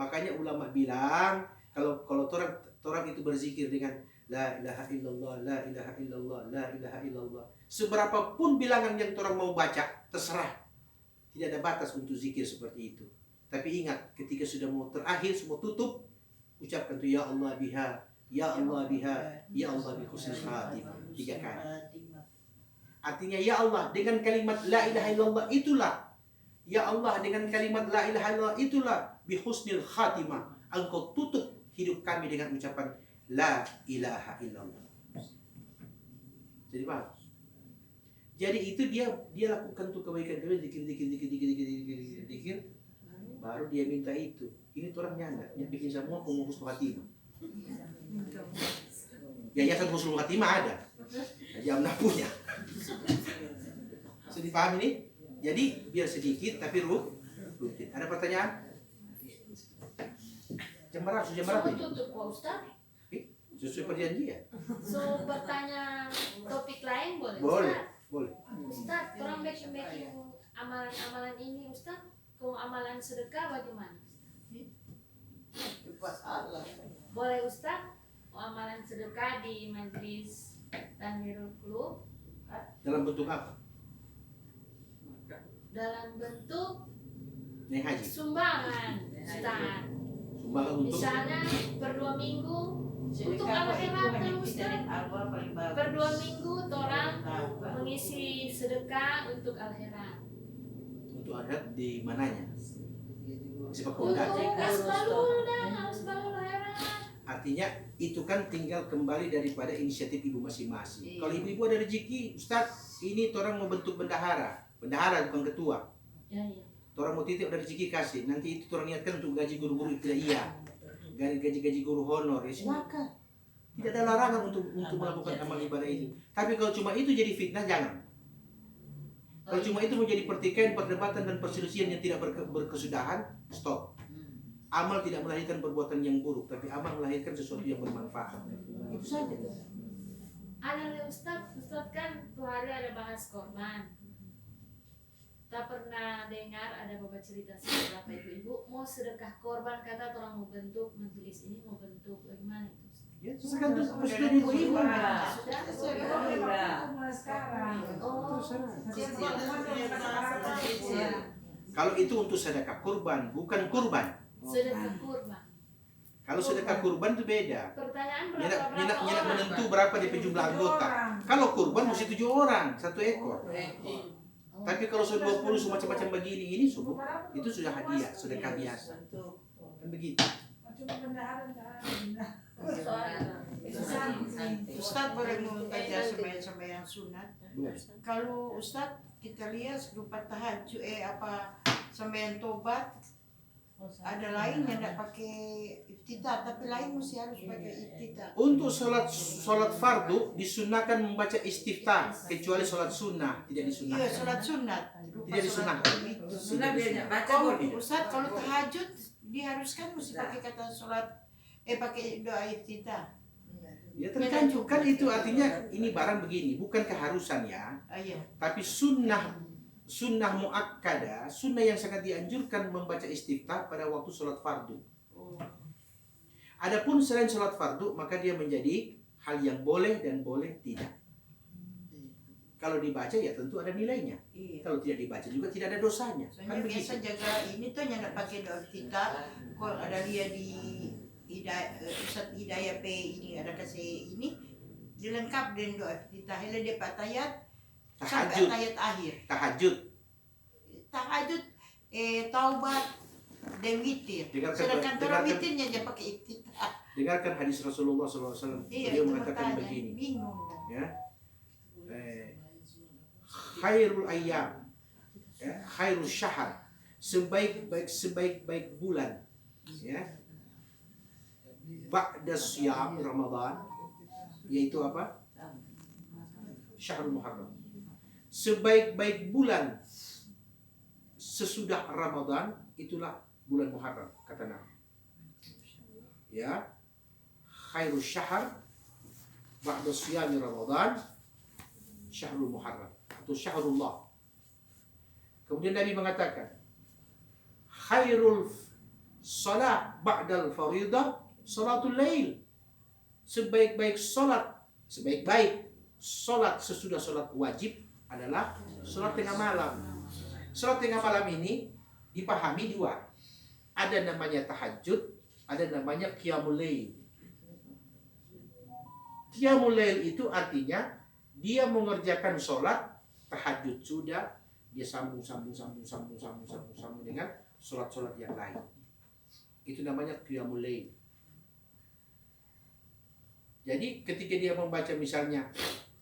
Makanya ulama bilang kalau orang itu berzikir dengan la ilaha illallah, la ilaha illallah, la ilaha illallah. Seberapapun bilangan yang orang mau baca, terserah. Tidak ada batas untuk zikir seperti itu. Tapi ingat, ketika sudah mau terakhir, semua tutup, ucapkan tuh ya Allah biha, ya Allah biha, ya Allah bi husnul khatimah 3 kali. Artinya ya Allah dengan kalimat la ilaha illallah itulah, ya Allah dengan kalimat la ilaha illallah itulah bi husnul khatimah, engkau tutup hidup kami dengan ucapan la ilaha illallah. Jadi paham? Jadi itu dia lakukan tuh kebaikan, dikir, baru dia minta itu. Ini tuh orang nyanda, dia bikin semua mau husnul khatimah. Yayasan husnul khatimah ada, Jamnah punya. Sudah dipahami ini? Jadi biar sedikit tapi rutin. Ada pertanyaan? Jam berapa ini? Tutup Pak Ustaz. Sesuai perjanjian. So bertanya topik lain boleh? Boleh. Ustaz? Boleh. Ustaz, orang bikin amalan-amalan ini Ustaz. Kalau amalan sedekah bagaimana? Boleh Ustaz? Amalan sedekah di majlis Tanwirul Qulub Dalam bentuk apa? dalam bentuk Naik haji. sumbangan Ustaz. Sumbangan untuk Misalnya per 2 minggu untuk akhirat kan Ustaz. Per 2 minggu orang mengisi sedekah untuk akhirat. untuk akhirat di mananya? Sepak Untuk bola. asbalul dan asbalul akhirat. Artinya itu kan tinggal kembali daripada inisiatif ibu masing-masing. Kalau ibu-ibu ada rezeki, Ustaz, ini orang mau bentuk bendahara bukan ketua. Ya, ya. Orang mau titip ada rezeki kasih. Nanti itu orang niatkan untuk gaji guru-guru ibtidaiyah, gaji guru honor. Ya silakan. Tidak ada larangan untuk melakukan amal ibadah itu. Tapi kalau cuma itu jadi fitnah, jangan. Kalau cuma itu menjadi pertikaian, perdebatan dan perselisihan yang tidak berkesudahan, stop. Amal tidak melahirkan perbuatan yang buruk, tapi amal melahirkan sesuatu yang bermanfaat. Itu saja. Ada Ustaz kan tuh hari ada bahas korban. Tak pernah dengar ada beberapa cerita beberapa ibu-ibu mau sedekah korban, kata orang mau bentuk majelis ini, mau bentuk bagaimana itu? Ya, tergantung persetujuan ibu-ibu. Kalau itu untuk sedekah kurban, bukan kurban. Sedekah kurban. Kalau sedekah kurban itu beda. Pertanyaan Nyenak orang? menentu berapa di jumlah anggota. Kalau kurban mesti 7 orang, 1 ekor. Tapi kalau sudah 20 macam-macam begini ini itu sudah hadiah, sedekah biasa. Kan begitu. Ustaz boleh membaca sembahyang sunat. Kalau Ustaz kita lihat lupa tahajud sembahyang tobat, ada lain yang tidak pakai iftitah, tapi lain mesti harus pakai iftitah. Untuk sholat fardu disunahkan membaca istiftah, kecuali sholat sunnah tidak disunahkan. Iya, sholat sunat. Tidak disunahkan. Sunnah biar baca boleh. Ustaz kalau tahajud diharuskan mesti pakai kata sholat, pakai doa iftitah. Ya tergantung, kan itu artinya ini barang begini, bukan keharusan ya, Iya. tapi sunnah muakkadah, sunnah yang sangat dianjurkan membaca istiftah pada waktu sholat fardu. Adapun selain sholat fardu, maka dia menjadi hal yang boleh dan boleh tidak. Kalau dibaca ya tentu ada nilainya. Iya. Kalau tidak dibaca juga tidak ada dosanya. Soalnya Kan biasa begitu. jaga ini tuh yang pakai doa kita. Kalau ada dia di Ustaz Hidayah P ini ada kasih ini dilengkap dengan doa kita. Hele dia patayat sampai Tahajud, ayat akhir. tahajud. Taubat dan witir. Sedangkan orang witirnya aja pakai iftitah. Dengarkan hadis Rasulullah SAW. Iya, Beliau itu mengatakan bertanya. begini. Bingung. Ya, khairul ayyam, ya, khairul syahr, sebaik-baik bulan, ya, ba'da siyam Ramadan, yaitu apa? Syahrul Muharram. Sebaik-baik bulan sesudah Ramadan itulah bulan Muharram, kata Nabi. Ya, khairul syahr ba'da siyam Ramadan, Syahrul Muharram. atau syahrullah. Kemudian Nabi mengatakan, khairul salat ba'dal faridah salatul lail. Sebaik-baik salat sesudah salat wajib adalah salat tengah malam. Salat tengah malam ini dipahami dua. Ada namanya tahajud, ada namanya qiyamul lail. Qiyamul lail itu artinya dia mengerjakan salat tahajud sudah, dia sambung dengan sholat-sholat yang lain. Itu namanya qiyamul lail. Jadi ketika dia membaca misalnya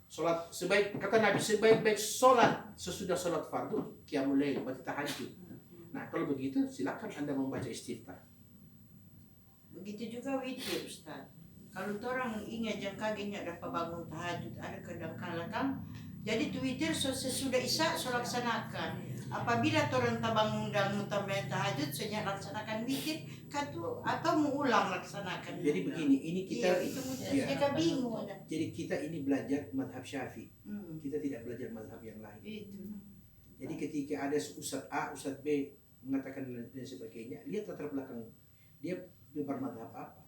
sholat kata Nabi sebaik-baik sholat sesudah sholat fardu qiyamul lail, berarti tahajud. Nah kalau begitu silakan Anda membaca istiftah. Begitu juga witir, Ustaz. Kalau orang ingat yang kagetnya dapat bangun tahajud, ada kadang-kadang kan. Jadi tu witir sesudah isya so laksanakan. Apabila orang tabang undang mutambahan tahajud, saya laksanakan witir atau mengulang laksanakan. Jadi begini, ini kita itu mereka bingung. Jadi kita ini belajar madhab Syafi'i. Kita tidak belajar madhab yang lain. Itu. Jadi ketika ada Ustadz A, Ustadz B mengatakan dan sebagainya, lihat latar belakang dia bermadhab apa.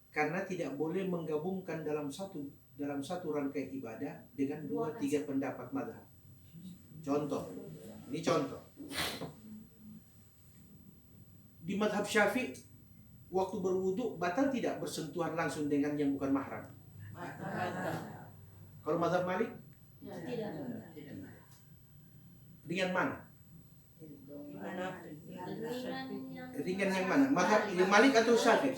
Karena tidak boleh menggabungkan dalam satu rangkaian ibadah dengan 2-3 pendapat madhab. Contoh, ini contoh. Di madhab Syafi'i, waktu berwudu batal tidak bersentuhan langsung dengan yang bukan mahram. Kalau madhab Malik, Tidak. dengan mana? Ringan Ringan yang mana? Madhab Malik atau Syafi'i?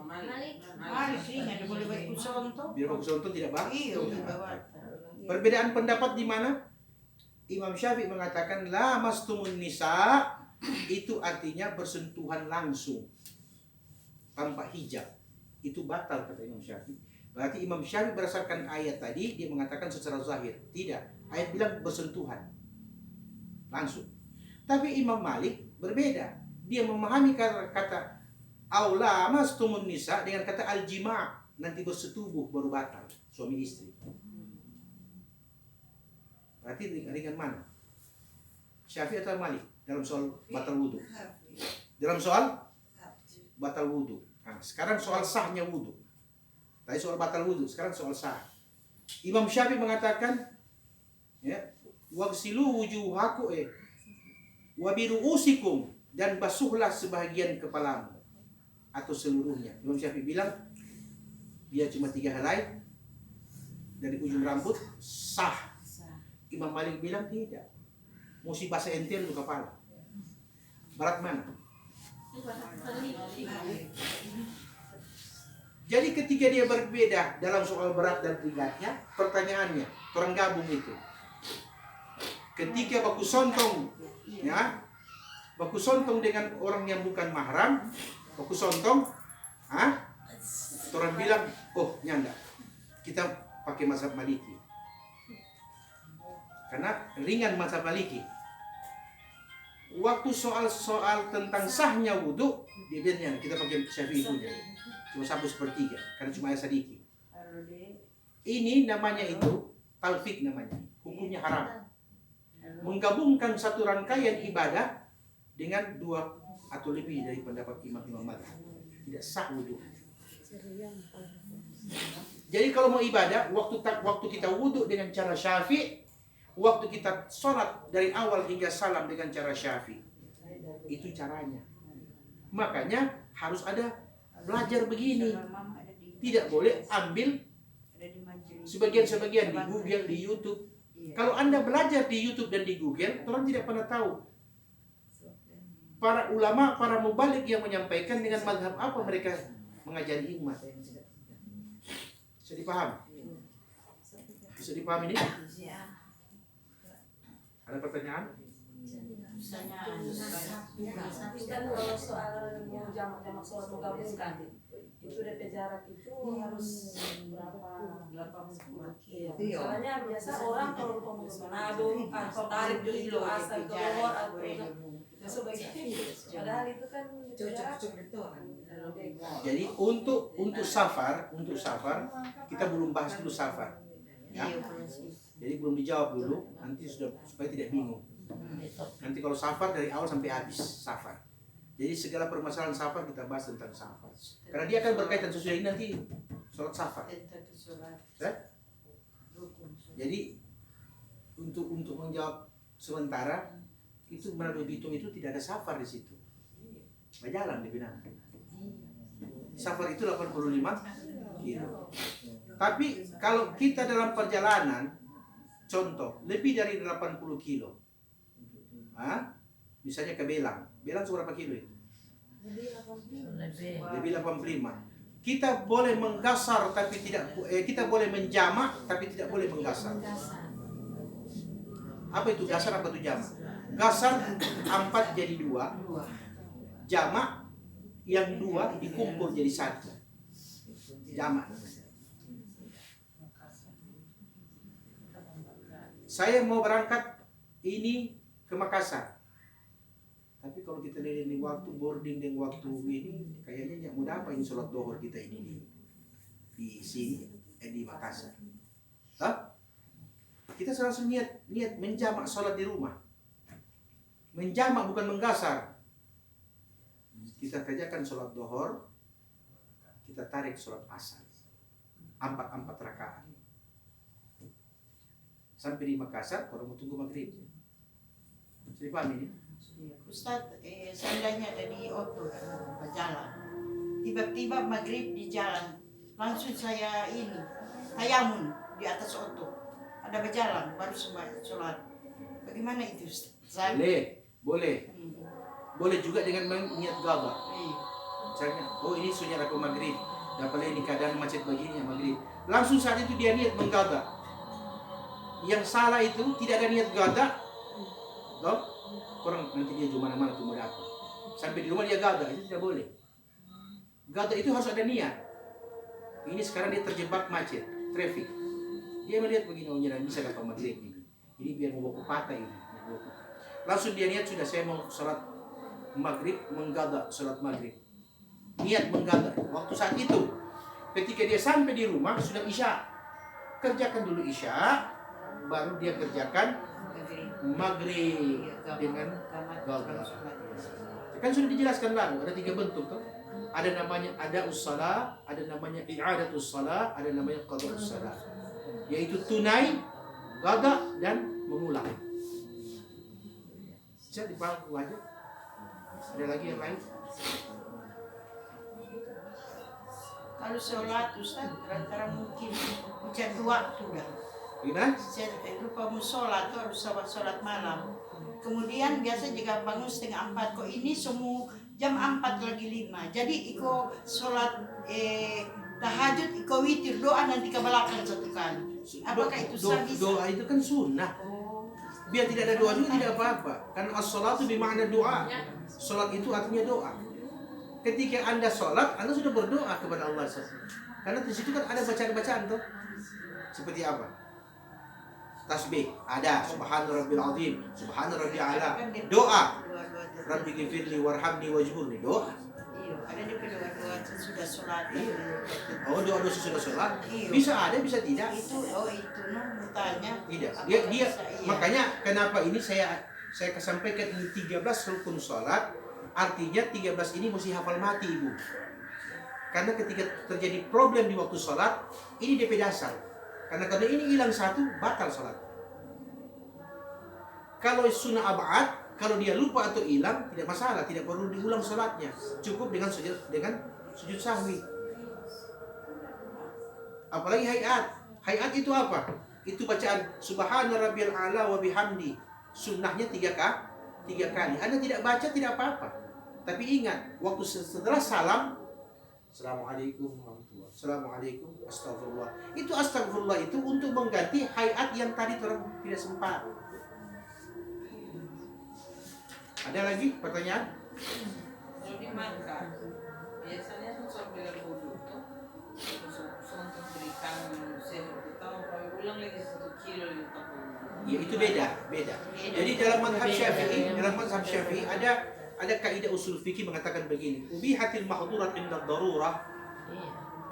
Malik. Ada boleh buat kusonto. Biar bagus contoh tidak bang. Iya, bawa. Perbedaan pendapat di mana? Imam Syafi'i mengatakan la mastumun nisa, itu artinya bersentuhan langsung tanpa hijab. Itu batal kata Imam Syafi'i. Berarti Imam Syafi'i berdasarkan ayat tadi dia mengatakan secara zahir. Tidak. Ayat bilang bersentuhan langsung. Tapi Imam Malik berbeda. Dia memahami kata aula mastumun nisa dengan kata al-jima', nanti bersetubuh baru batal suami istri. Berarti ringan mana? Syafi'i atau Malik dalam soal batal wudu? Dalam soal batal wudu. Nah, sekarang soal sahnya wudu. Tadi soal batal wudu, sekarang soal sah. Imam Syafi'i mengatakan, ya, wagsilu wujuhakum wa biru'usikum, dan basuhlah sebahagian kepalamu atau seluruhnya. Imam Syafi'i bilang dia cuma 3 helai dari ujung rambut sah. Imam Malik bilang tidak, mesti basah entel dulu kepala. Berat mana? Jadi ketika dia berbeda dalam soal berat dan ringannya, pertanyaannya orang gabung itu. Ketika baku sontong, ya, baku sontong dengan orang yang bukan mahram, baku sontong, orang bilang, oh nyanda, kita pakai mazhab Maliki. Karena ringan mazhab Maliki. Waktu soal tentang sahnya wudhu, dia bilang kita pakai Syafi'i punya, cuma 1/3, karena cuma ayat sedikit. Ini namanya itu talfik namanya, hukumnya haram. Menggabungkan satu rangkaian ibadah dengan 2 atau lebih dari pendapat imam-imam mazhab, tidak sah wudhu. Jadi kalau mau ibadah, waktu kita wudhu dengan cara Syafi'i, waktu kita sholat dari awal hingga salam dengan cara Syafi'i, itu caranya. Makanya harus ada belajar begini. Tidak boleh ambil sebagian-sebagian di Google, di YouTube. Kalau Anda belajar di YouTube dan di Google, orang tidak pernah tahu para ulama, para mubalik yang menyampaikan dengan mazhab apa mereka mengajari umat. Bisa dipaham? Bisa dipaham ini? Ada pertanyaan? Kan kalau soal mau jamak sholat mau gabungkan, itu dari jarak itu harus berapa? 80. Soalnya biasa orang kalau mau ke Manado, tarik dulu asal ke luar atau sebagainya. Padahal itu kan jarak. Jadi untuk safar kita belum bahas dulu safar. Ya. Jadi belum dijawab dulu, nanti sudah supaya tidak bingung. Nanti kalau safar dari awal sampai habis safar. Jadi segala permasalahan safar kita bahas tentang safar. Karena dia akan berkaitan sesudah ini nanti sholat safar. Tentang sholat. Ya? Rukun sholat. Jadi untuk menjawab sementara itu Manado Bitung itu tidak ada safar di situ. Berjalan di Binang. Safar itu 85 kilo. Tapi kalau kita dalam perjalanan, contoh lebih dari 80 kilo, misalnya ke Belang seberapa kilo itu? Lebih 85. Kita boleh menggasar tapi tidak, kita boleh menjamak tapi tidak boleh menggasar. Apa itu gasar, apa itu jamak? Gasar 4 jadi 2, jamak yang 2 dikumpul jadi 1. Jamak. Saya mau berangkat ini ke Makassar. Tapi kalau kita lihat di waktu boarding dan waktu ini, kayaknya nggak mudah apa ini sholat dohor kita ini di sini, di Makassar. Hah? Kita langsung niat menjamak sholat di rumah. Menjamak bukan menggasar. Kita kerjakan sholat dohor, kita tarik sholat asar, 4 rakaat. Sampai di Makassar, kalau mau tunggu maghrib. Jadi paham ini? Ustaz, seandainya ada di Oto berjalan, tiba-tiba maghrib di jalan, langsung saya ini tayamun di atas Oto, ada berjalan baru sholat. Bagaimana itu Ustaz? Boleh. Boleh juga dengan niat qada. Iya. Misalnya, oh ini sunnah aku maghrib, dapatlah ini keadaan macet begini maghrib. Langsung saat itu dia niat mengqada. Yang salah itu tidak ada niat qada. Toh? Orang nanti dia di mana-mana tuh mau dapat. Sampai di rumah dia qada, itu tidak boleh. Qada itu harus ada niat. Ini sekarang dia terjebak macet, traffic. Dia melihat begini, oh jangan bisa dapat maghrib ini. Ini biar mau bawa patah ini. Langsung dia niat sudah saya mau sholat maghrib, mengqada sholat maghrib. Niat mengqada. Waktu saat itu, ketika dia sampai di rumah sudah isya. Kerjakan dulu isya, baru dia kerjakan maghrib dengan qada. Kan sudah dijelaskan lalu ada 3 bentuk tuh. Ada namanya ada'us shalah, ada namanya i'adatus shalah, ada namanya qada'us shalah. Yaitu tunai, qada dan mengulang. Bisa dipahami aja. Ada lagi yang lain? Kalau sholat Ustaz, kira-kira mungkin cari waktu dah. Gimana? Saya lupa mau sholat, harus sholat malam. Kemudian biasa juga bangun 3:30. Kok ini semua jam 4 lagi 5. Jadi iko sholat tahajud, iko witir, doa nanti ke belakang 1 kali. Apakah itu sah bisa? Doa itu kan sunnah. Biar tidak ada doa juga tidak apa-apa. Karena as-sholatu bermakna doa. Sholat itu artinya doa. Ketika Anda sholat, Anda sudah berdoa kepada Allah. Karena di situ kan ada bacaan-bacaan tuh. Seperti apa? Tasbih ada, subhana rabbil azim, subhana rabbil ala. Doa. Rabbi ghfirli warhamni wajburni. Doa. Iya, ada di doa-doa sudah sholat. Oh, doa-doa sudah sholat. Iya. Bisa ada, bisa tidak. Itu bertanya. Tidak. Apakah Dia bisa? Iya. makanya kenapa ini saya sampaikan ini 13 rukun sholat. Artinya 13 ini mesti hafal mati ibu. Karena ketika terjadi problem di waktu sholat, ini DP dasar. Karena kalau ini hilang 1, batal sholat. Kalau sunnah abad, kalau dia lupa atau hilang, tidak masalah, tidak perlu diulang sholatnya. Cukup dengan sujud sahwi. Apalagi hayat. Hayat itu apa? Itu bacaan subhana rabbiyal a'la wa bihamdi. Sunnahnya 3 kali. Anda tidak baca tidak apa-apa. Tapi ingat, waktu setelah salam, assalamualaikum warahmatullahi wabarakatuh. Assalamualaikum, astagfirullah. Itu astagfirullah itu untuk mengganti hayat yang tadi orang tidak sempat. Ada lagi pertanyaan? Jadi maka biasanya tuh sambil wudhu tuh untuk berikan sehat kita mau ulang lagi 1 kilo gitu. Ya itu beda. Jadi dalam mazhab Syafi'i ada kaidah usul fikih mengatakan begini, ubihatil mahdurat inda darurah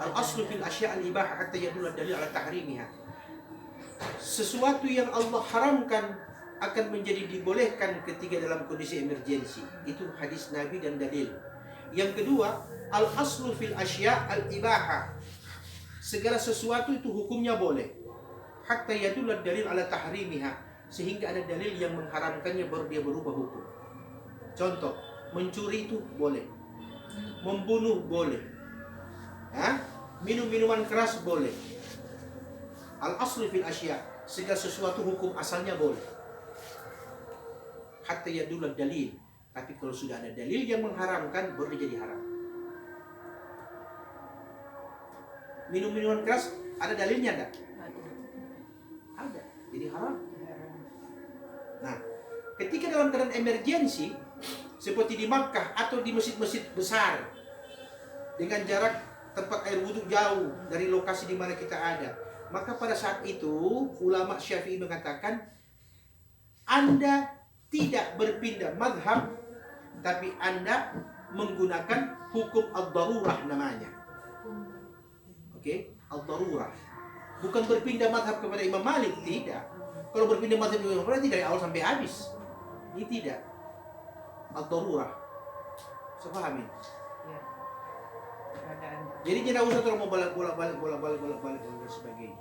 al aslu fil asya' al ibahah hatta yadulla dalil ala tahrimiha. sesuatu yang Allah haramkan akan menjadi dibolehkan ketika dalam kondisi emergensi. Itu hadis Nabi dan dalil. Yang kedua, al-aslu fil asya' al-ibaha. Segala sesuatu itu hukumnya boleh. Hatta yadulla dalil ala tahrimiha. Sehingga ada dalil yang mengharamkannya baru dia berubah hukum. Contoh, mencuri itu boleh. Membunuh boleh. Minum minuman keras boleh. Al-aslu fil asya'. Segala sesuatu hukum asalnya boleh. Hatta yadulla dalil. Tapi kalau sudah ada dalil yang mengharamkan, baru dia jadi haram. Minum minuman keras ada dalilnya enggak? Ada. Jadi haram. Nah, ketika dalam keadaan emergensi seperti di Makkah atau di masjid-masjid besar dengan jarak tempat air wudhu jauh dari lokasi di mana kita ada, maka pada saat itu ulama Syafi'i mengatakan Anda tidak berpindah madhab, tapi Anda menggunakan hukum ad-darurah namanya. Oke, ad-darurah. Bukan berpindah madhab kepada Imam Malik, tidak. Kalau berpindah madhab kepada Imam Malik dari awal sampai habis. Ini tidak. Ad-darurah. Saya pahami. Ya. Keadaan. Jadi tidak usah terus mau bolak-balik dan sebagainya.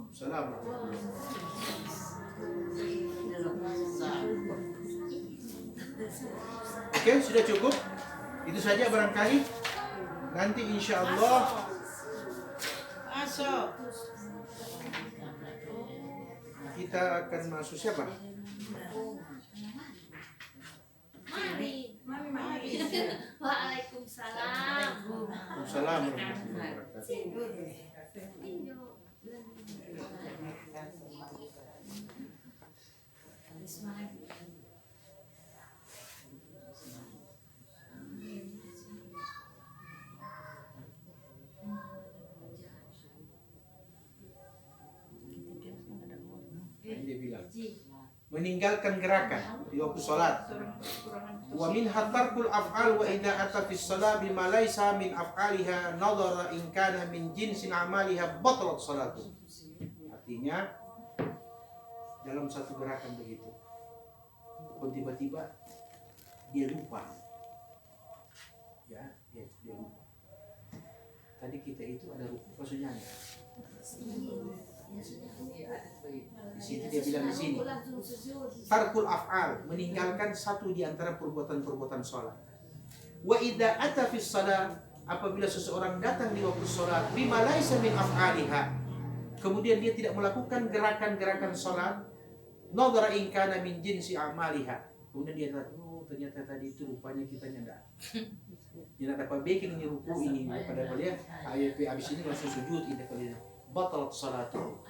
Assalamualaikum. Oke, sudah cukup. Itu saja barangkali. Nanti insya Allah kita akan masuk siapa? Mari. Mari. Waalaikumsalam. Waalaikumsalam warahmatullahi wabarakatuh. Iyo. Dia bilang meninggalkan gerakan di waktu sholat. Wa min hatarkul af'al wa idza ata fi shalah bima laysa min af'aliha nadhara in kana min jinsin amaliha batalat salatu. Artinya dalam satu gerakan begitu. Kok tiba-tiba dia lupa. Ya, dia lupa. Tadi kita itu ada rukuk maksudnya. Di sini dia bilang di sini. Tarkul af'al, meninggalkan satu di antara perbuatan-perbuatan sholat. Wa idza ata fi shalah, apabila seseorang datang di waktu sholat bima laysa min af'aliha, kemudian dia tidak melakukan gerakan-gerakan sholat, nadhara in kana min jinsi amaliha, kemudian dia lihat, oh ternyata tadi itu rupanya kitanya enggak. Dia tidak dapat bikin ini ruku ini pada dia ayat habis ini langsung sujud ini kali batalat salatu.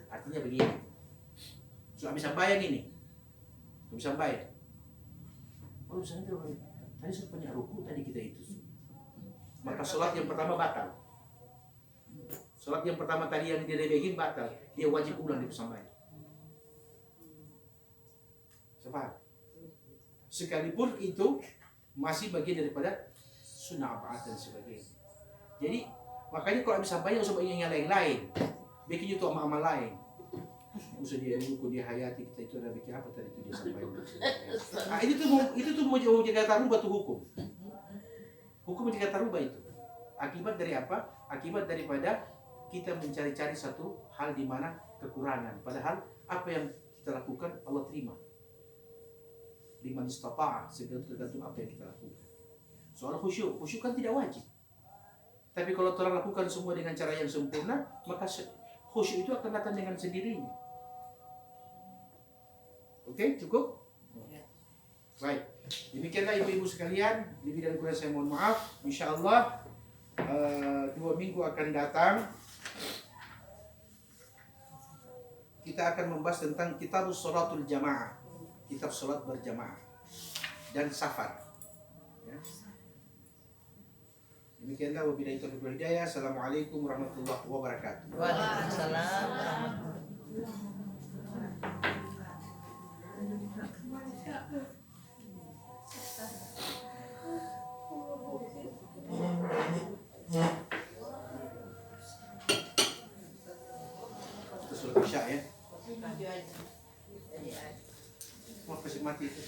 Artinya begini. So habis sampai ini. Habis sampai. Oh, misalnya tadi sebenarnya ruku tadi kita itu. Maka sholat yang pertama batal. Sholat yang pertama tadi yang dia bikin batal. Dia wajib ulang di sampai. Sepaham? Sekalipun itu masih bagian daripada sunnah apa dan sebagainya. Jadi makanya kalau habis sampai usah banyak yang lain-lain. Bikin itu amal lain. Usah dia ruku dia hayati kita itu ada bikin apa tadi itu dia sampaikan. Nah, itu tuh mau jaga tarubah tuh hukum. Hukum jaga tarubah itu. Akibat dari apa? Akibat daripada kita mencari-cari satu hal di mana kekurangan. Padahal apa yang kita lakukan Allah terima. Liman istata'a, tergantung apa yang kita lakukan. Soal khusyuk kan tidak wajib. Tapi kalau orang lakukan semua dengan cara yang sempurna, maka khusyuk itu akan datang dengan sendirinya. Oke, cukup? Baik. Demikianlah ibu-ibu sekalian, lebih dan kurang saya mohon maaf. Insyaallah 2 minggu akan datang kita akan membahas tentang kitab sholatul jamaah, kitab sholat berjamaah dan safar. Ya. Demikianlah wabillahi taufiq wal hidayah. Assalamualaikum warahmatullahi wabarakatuh. Waalaikumsalam warahmatullahi wabarakatuh. Isya ya. 7 aja. Mau kasih mati itu.